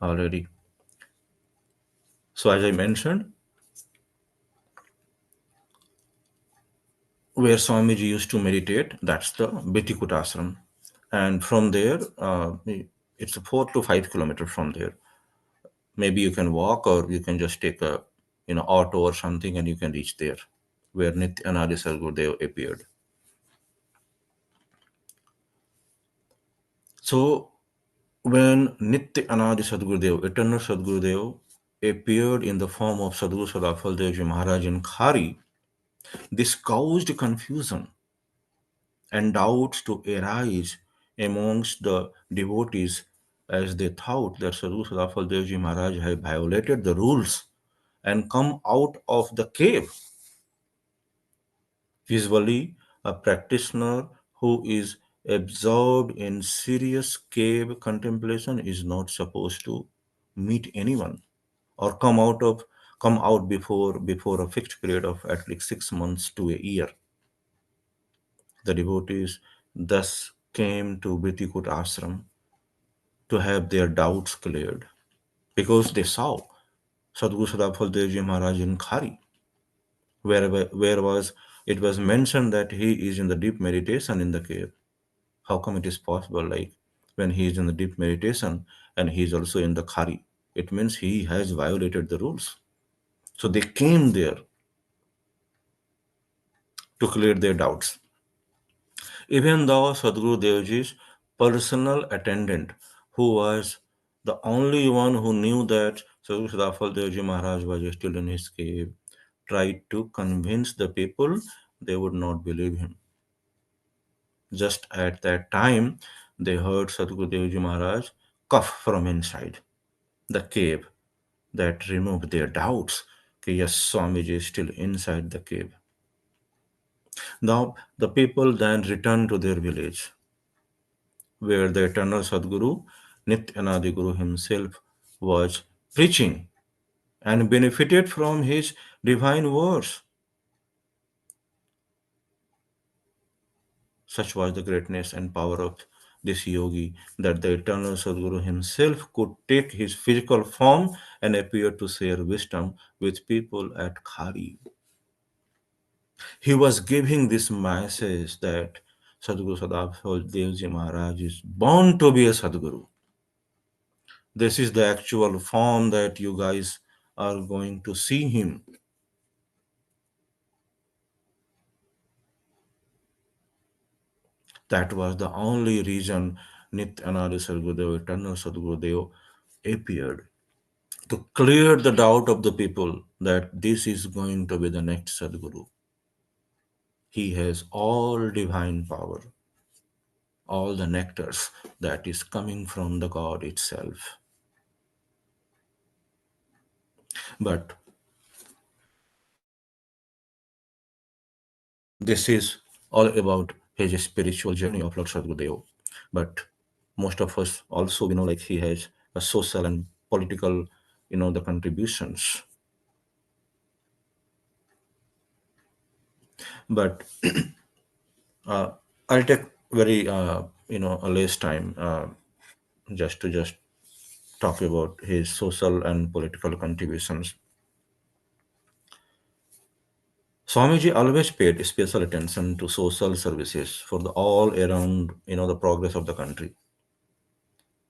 already. So as I mentioned, where Swamiji used to meditate, that's the Bitikut ashram, and from there, it's a 4 to 5 kilometers from there. Maybe you can walk or you can just take a auto or something and you can reach there where Nityanadi Sadgurudeo appeared. So when Nityanadi Sadgurudeo, eternal Sadgurudeo, appeared in the form of Sadguru Sadafal Devji Maharaj in Khari, this caused confusion and doubts to arise amongst the devotees, as they thought that Sadguru Sadafal Devji Maharaj had violated the rules and come out of the cave. Usually, a practitioner who is absorbed in serious cave contemplation is not supposed to meet anyone or come out before a fixed period of at least 6 months to a year. The devotees thus came to Bitikut ashram to have their doubts cleared because they saw Sadguru Sadafal Devji Maharaj in Khari, where was it was mentioned that he is in the deep meditation in the cave. How come it is possible? Like when he is in the deep meditation and he is also in the Khari, it means he has violated the rules. So they came there to clear their doubts. Even though Sadguru Devji's personal attendant, who was the only one who knew that Sadguru Sadafal Devji Maharaj was still in his cave, tried to convince the people, they would not believe him. Just at that time, they heard Sadguru Devji Maharaj cough from inside the cave. That removed their doubts. That yes, Swamiji is still inside the cave. Now, the people then returned to their village, where the eternal Sadguru, Nityanadi Guru himself, was preaching and benefited from his divine words. Such was the greatness and power of this yogi that the eternal Sadguru himself could take his physical form and appear to share wisdom with people at Khari. He was giving this message that Sadguru Sadafal Devji Maharaj is born to be a Sadguru. This is the actual form that you guys are going to see him. That was the only reason Nityananda Sadgurudeo, eternal Sadgurudeo, appeared to clear the doubt of the people that this is going to be the next Sadguru. He has all divine power, all the nectars that is coming from the God itself. But this is all about his spiritual journey of Lord Sadgurudeo. But most of us also we know like he has a social and political, the contributions. But uh, I'll take very a less time just talk about his social and political contributions. Swamiji always paid special attention to social services for the all around, the progress of the country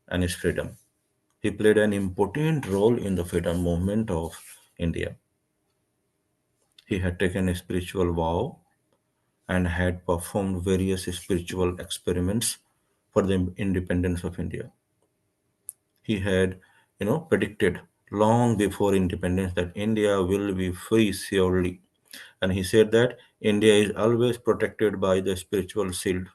and its freedom. He played an important role in the freedom movement of India. He had taken a spiritual vow and had performed various spiritual experiments for the independence of India. He had, predicted long before independence that India will be free surely. And he said that India is always protected by the spiritual shield.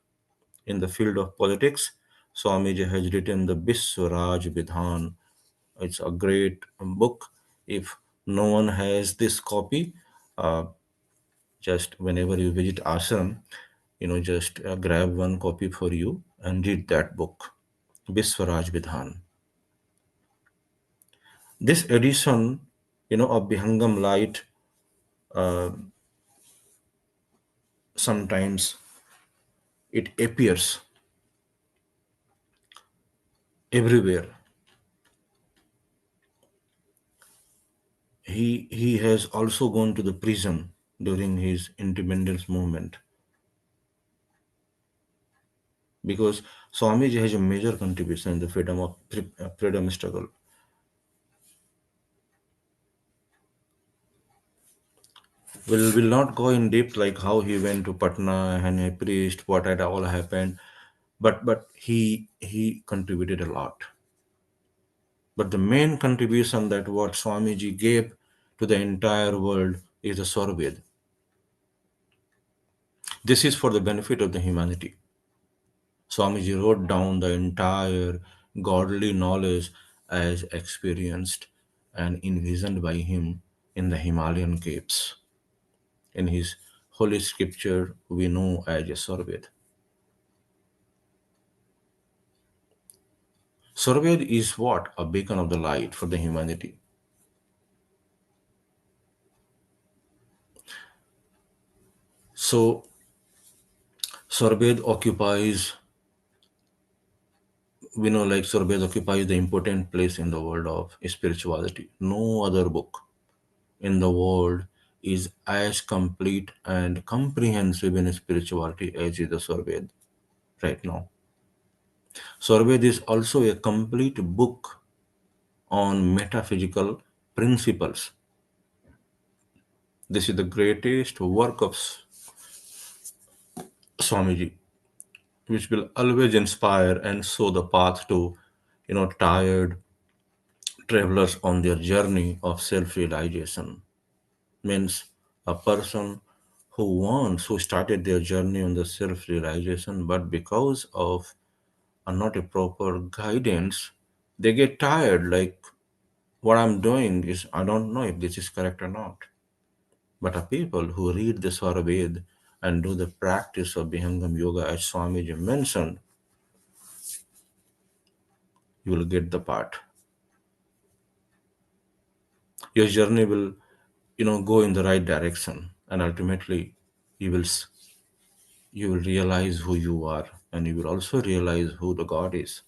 In the field of politics, Swamiji has written the Biswaraj Vidhan. It's a great book. If no one has this copy, uh, just whenever you visit ashram, just grab one copy for you and read that book, Biswaraj Vidhan. This edition, of Vihangam Light, uh, sometimes it appears everywhere. He has also gone to the prison during his independence movement, because Swamiji has a major contribution in the freedom struggle. Will not go in depth like how he went to Patna and he preached what had all happened, but he contributed a lot. But the main contribution that what Swamiji gave to the entire world is the Sorved. This is for the benefit of the humanity. Swamiji wrote down the entire godly knowledge as experienced and envisioned by him in the Himalayan caves. In his holy scripture, we know as a Sorved. Sorved is what? A beacon of the light for the humanity. So, Sorved occupies, we know like Sorved occupies the important place in the world of spirituality. No other book in the world is as complete and comprehensive in spirituality as is the Sorved right now. Sorved is also a complete book on metaphysical principles. This is the greatest work of Swamiji, which will always inspire and show the path to, tired travelers on their journey of self-realization. Means a person who started their journey on the self-realization, but because of not a proper guidance, they get tired. Like, what I'm doing is, I don't know if this is correct or not. But a people who read the Svaraved and do the practice of Vihangam Yoga, as Swamiji mentioned, you will get the part. Your journey will, go in the right direction, and ultimately, you will you will realize who you are, and you will also realize who the God is.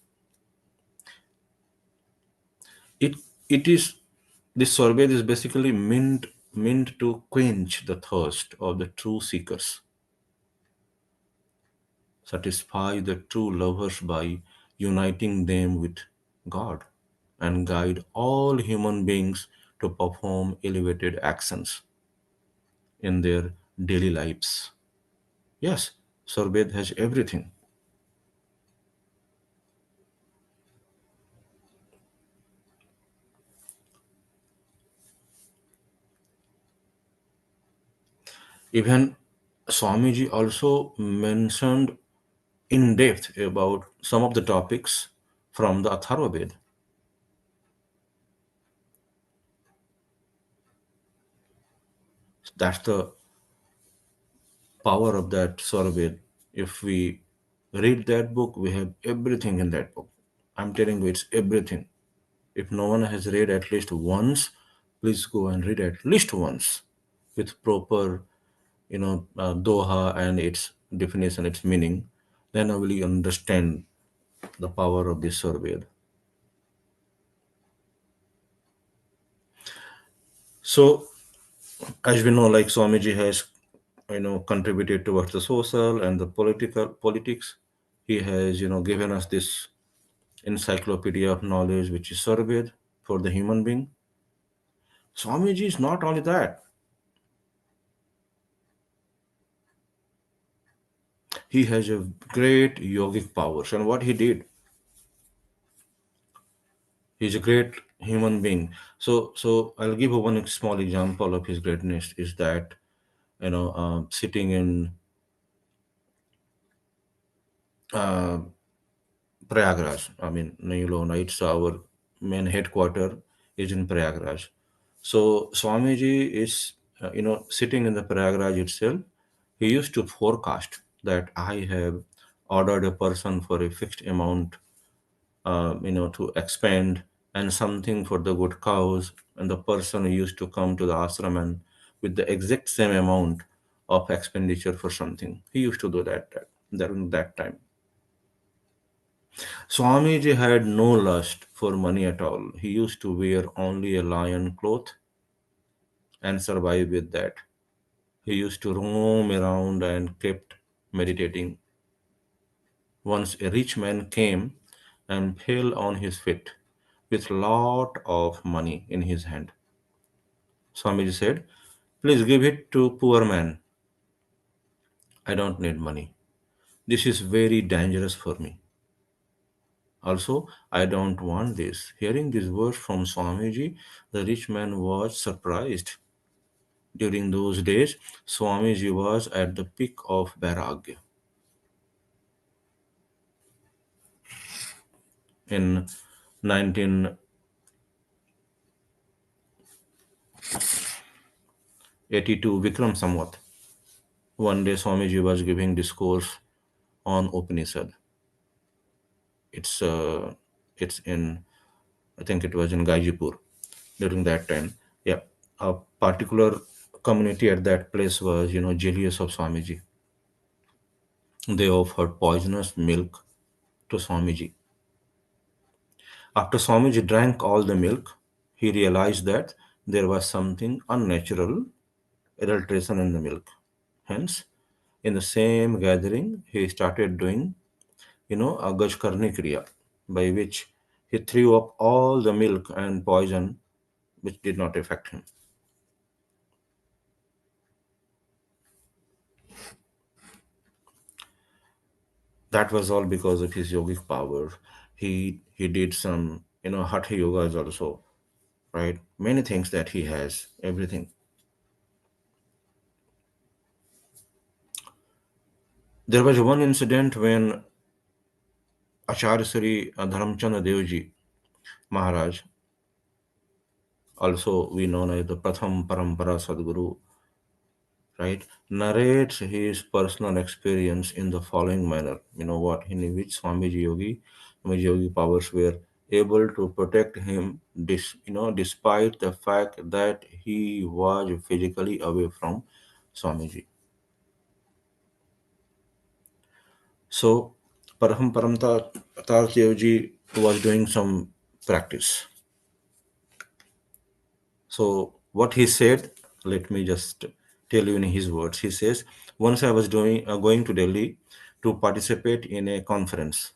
It is this sorbet is basically meant to quench the thirst of the true seekers, satisfy the true lovers by uniting them with God, and guide all human beings to perform elevated actions in their daily lives. Yes, sorbet has everything. Even Swamiji also mentioned in depth about some of the topics from the Atharvaved. That's the power of that Sarved. If we read that book, we have everything in that book. I'm telling you, it's everything. If no one has read at least once, please go and read at least once with proper, Doha and its definition, its meaning. Then I will understand the power of this Sarved. So, as we know, like Swamiji has, contributed towards the social and the politics. He has, given us this encyclopedia of knowledge which is surveyed for the human being. Swamiji is not only that, he has a great yogic powers. And what he did, he's a great human being. So I'll give you one small example of his greatness is that, sitting in uh, Prayagraj. I mean, it's our main headquarter is in Prayagraj. So Swamiji is, sitting in the Prayagraj itself. He used to forecast that I have ordered a person for a fixed amount, to expend and something for the good cause. And the person used to come to the ashram and with the exact same amount of expenditure for something. He used to do during that time. Swamiji had no lust for money at all. He used to wear only a lion cloth and survive with that. He used to roam around and kept meditating. Once a rich man came and fell on his feet with lot of money in his hand. Swamiji said, "Please give it to poor man. I don't need money. This is very dangerous for me. Also, I don't want this." Hearing these words from Swamiji, the rich man was surprised. During those days, Swamiji was at the peak of Vairagya. In 1982, Vikram Samvat, one day Swamiji was giving discourse on Upanishad. It's uh, it's in, I think it was in Gajipur during that time. Yeah, a particular community at that place was, jealous of Swamiji. They offered poisonous milk to Swamiji. After Swamiji drank all the milk, he realized that there was something unnatural, adulteration in the milk. Hence, in the same gathering, he started doing, a Gajkarni Kriya, by which he threw up all the milk and poison which did not affect him. That was all because of his yogic power. He did some, hatha yogas also, right? Many things that he has, everything. There was one incident when Acharya Sri Dharamchandra Devji Maharaj, also we known as the Pratham Parampara Sadguru, right, narrates his personal experience in the following manner. You know what? In which Swamiji Yogi powers were able to protect him, despite the fact that he was physically away from Swamiji. So, Paraham Devji was doing some practice. So what he said, let me just tell you in his words. He says, once I was going to Delhi to participate in a conference.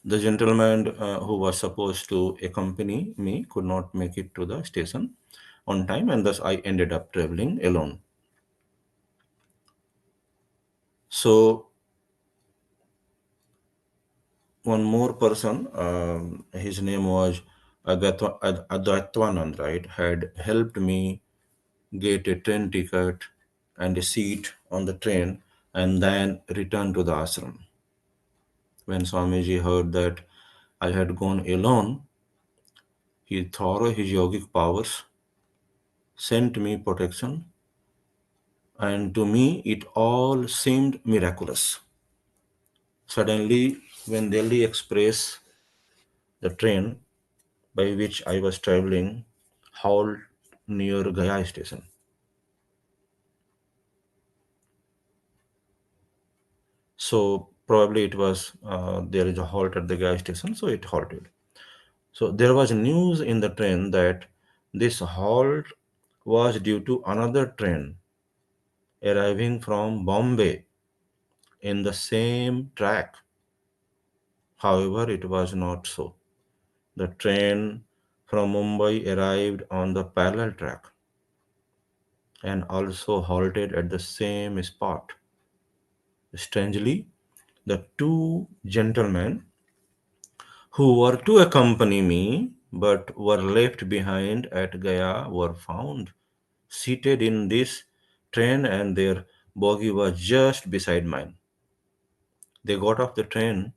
The gentleman who was supposed to accompany me could not make it to the station on time, and thus I ended up traveling alone. So one more person, his name was Advaitwanand, right, had helped me get a train ticket and a seat on the train and then return to the ashram. When Swamiji heard that I had gone alone, he through his yogic powers sent me protection, and to me it all seemed miraculous. Suddenly, when Delhi Express, the train by which I was traveling, halted near Gaya station. So probably it was there is a halt at the gas station, so it halted. So there was news in the train that this halt was due to another train arriving from Bombay in the same track. However, it was not so. The train from Mumbai arrived on the parallel track and also halted at the same spot. Strangely, the two gentlemen who were to accompany me but were left behind at Gaya were found seated in this train, and their bogie was just beside mine. They got off the train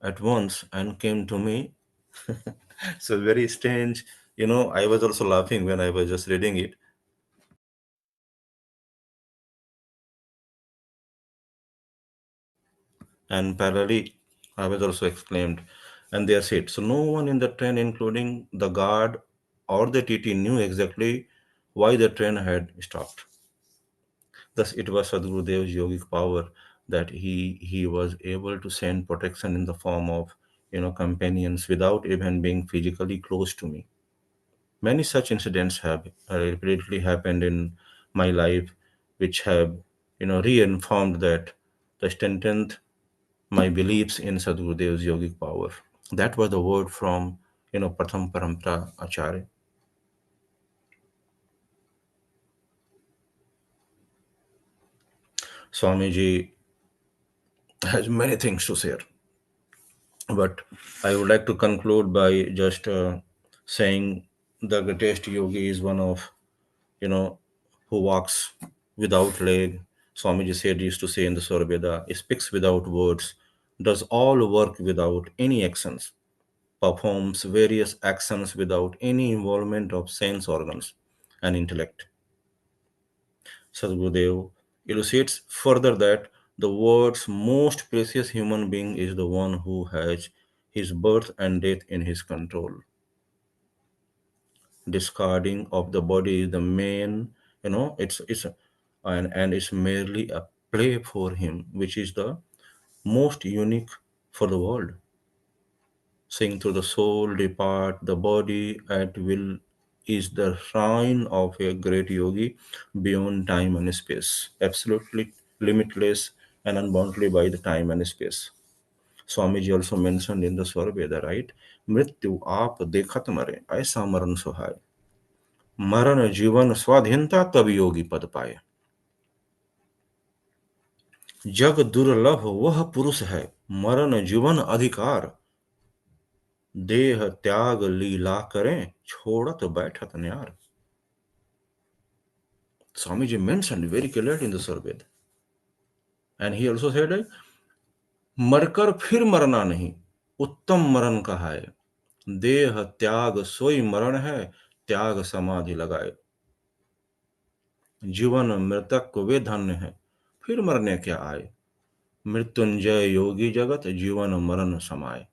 at once and came to me. So very strange. I was also laughing when I was just reading it. And parallelly, I was also exclaimed. And they said, so no one in the train, including the guard or the TT, knew exactly why the train had stopped. Thus, it was Sadgurudeo's yogic power that he was able to send protection in the form of companions without even being physically close to me. Many such incidents have repeatedly happened in my life, which have reinformed that the strengthened my beliefs in Sadgurudeo's yogic power. That was the word from Pratham Parampara Acharya. Swamiji has many things to share, but I would like to conclude by just saying the greatest yogi is one of you know who walks without leg. Swamiji said used to say in the Surveda, speaks without words, does all work without any actions, performs various actions without any involvement of sense organs and intellect. Sadgurudeo elucidates further that the world's most precious human being is the one who has his birth and death in his control. Discarding of the body is the main, and it's merely a play for him, which is the most unique for the world. Seeing through the soul depart the body at will is the sign of a great yogi beyond time and space, absolutely limitless and unboundedly by the time and space. Swamiji also mentioned in the Swarveda, right? मृत्यु आप देखत मरे ऐसा मरण सुहाय मरण जीवन स्वाधीनता तब योगी पद पाए जग दुर्लभ वह पुरुष है मरण जीवन अधिकार देह त्याग लीला करें छोड़त बैठत न्यार. Swamiji mentioned very clearly in the Surveda. And he also said, मरकर फिर मरना नहीं उत्तम मरण कहाए देह त्याग सोई मरण है त्याग समाधि लगाए जीवन मृतक वे धन्य है फिर मरने क्या आए मृत्युंजय योगी जगत जीवन मरण समाए.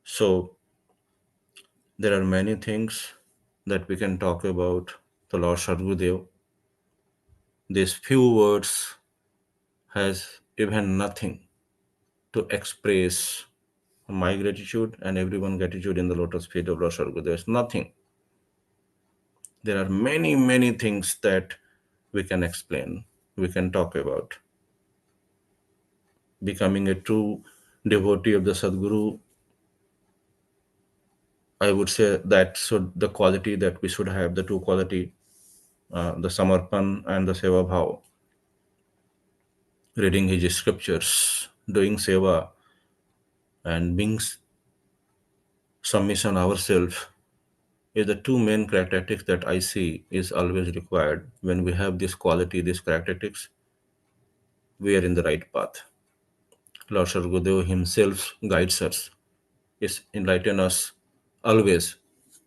So there are many things that we can talk about the Lord Sadgurudeo. These few words has even nothing to express my gratitude and everyone's gratitude in the lotus feet of Lord Sadguru. There's nothing. There are many, many things that we can explain, we can talk about. Becoming a true devotee of the Sadguru, I would say that should the quality that we should have, the two quality, the Samarpan and the Seva Bhav, reading his scriptures, doing Seva, and being submission ourselves is the two main characteristics that I see is always required. When we have this quality, these characteristics, we are in the right path. Lord Sadgurudeo himself guides us, is enlighten us always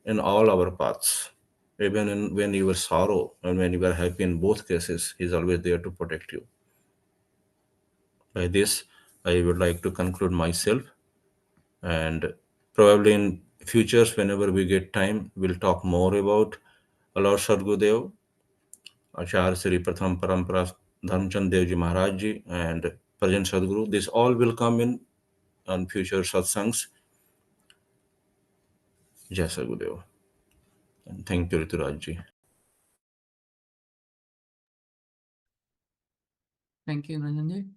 in all our paths. Even when you are sorrow and when you are happy, in both cases, he is always there to protect you. By this, I would like to conclude myself, and probably in futures, whenever we get time, we'll talk more about Lord Sadgurudeo, Acharya Sri Pratham Parampara Dharmchand Dev Ji Maharaj Ji, and present Sadguru. This all will come in on future satsangs. Jai Sadgurudeo. And thank you, Rituraj Ji.
Thank you, Niranjanji.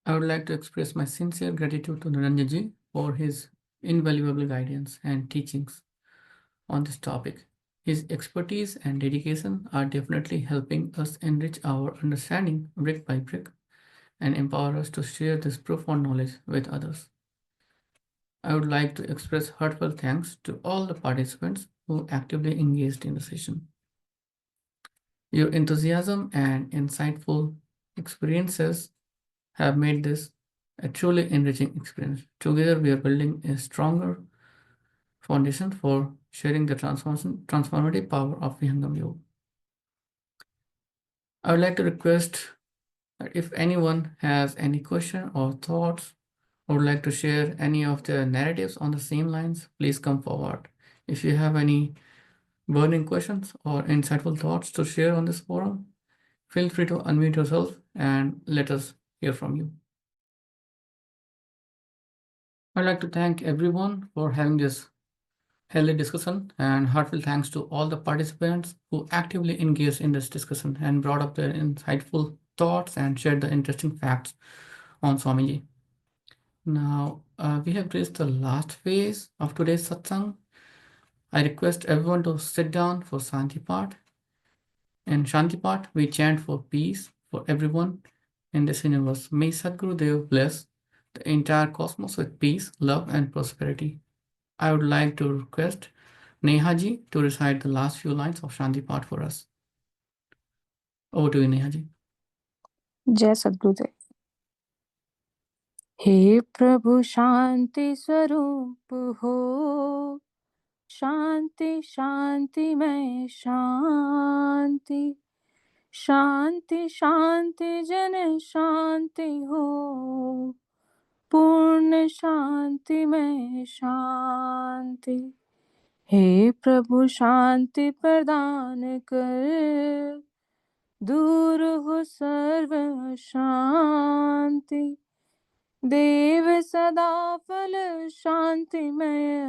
I would like to express my sincere gratitude to Niranjanji for his invaluable guidance and teachings on this topic. His expertise and dedication are definitely helping us enrich our understanding brick by brick and empower us to share this profound knowledge with others. I would like to express heartfelt thanks to all the participants who actively engaged in the session. Your enthusiasm and insightful experiences have made this a truly enriching experience. Together, we are building a stronger foundation for sharing the transformative power of Vihangam Yoga. I would like to request that if anyone has any question or thoughts or would like to share any of the narratives on the same lines, please come forward. If you have any burning questions or insightful thoughts to share on this forum, feel free to unmute yourself and let us hear from you. I'd like to thank everyone for having this healthy discussion and heartfelt thanks to all the participants who actively engaged in this discussion and brought up their insightful thoughts and shared the interesting facts on Swamiji. Now, we have reached the last phase of today's satsang. I request everyone to sit down for Shanti Part. In Shanti Part, we chant for peace for everyone in this universe. May Sadgurudeo bless the entire cosmos with peace, love, and prosperity. I would like to request Nehaji to recite the last few lines of Shanti Part for us. Over to you, Nehaji.
जय सद्गुरुदेव। हे प्रभु शांति स्वरूप हो, शांति शांति में शांति, शांति शांति जन शांति हो, पूर्ण शांति में शांति। हे प्रभु शांति प्रदान कर, दूर हो सर्व शांति। देव सदा फल शांतिमय,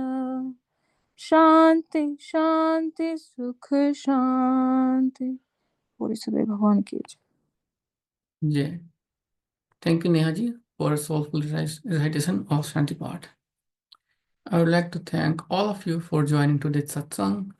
शांति शांति सुख शांति। पूरी सदैव भगवान की जय।
Jai. Thank you, Nehaji, for a soulful recitation of Shanti Part. I would like to thank all of you for joining today's satsang.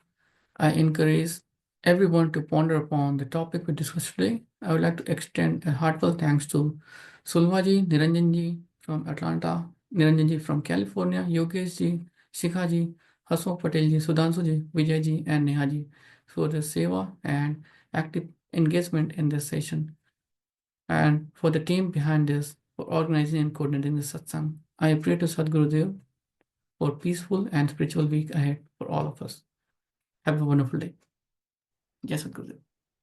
I encourage everyone to ponder upon the topic we discussed today. I would like to extend a heartfelt thanks to Sulvaji, Niranjanji from Atlanta, Niranjanji from California, Yogeshji, Shikhaji, Hasmukh Patelji, Sudhanshuji, Vijayji, and Nehaji for their seva and active engagement in this session, and for the team behind this for organizing and coordinating this satsang. I pray to Sadgurudeo for peaceful and spiritual week ahead for all of us. Have a wonderful day. Jai Sadgurudeo.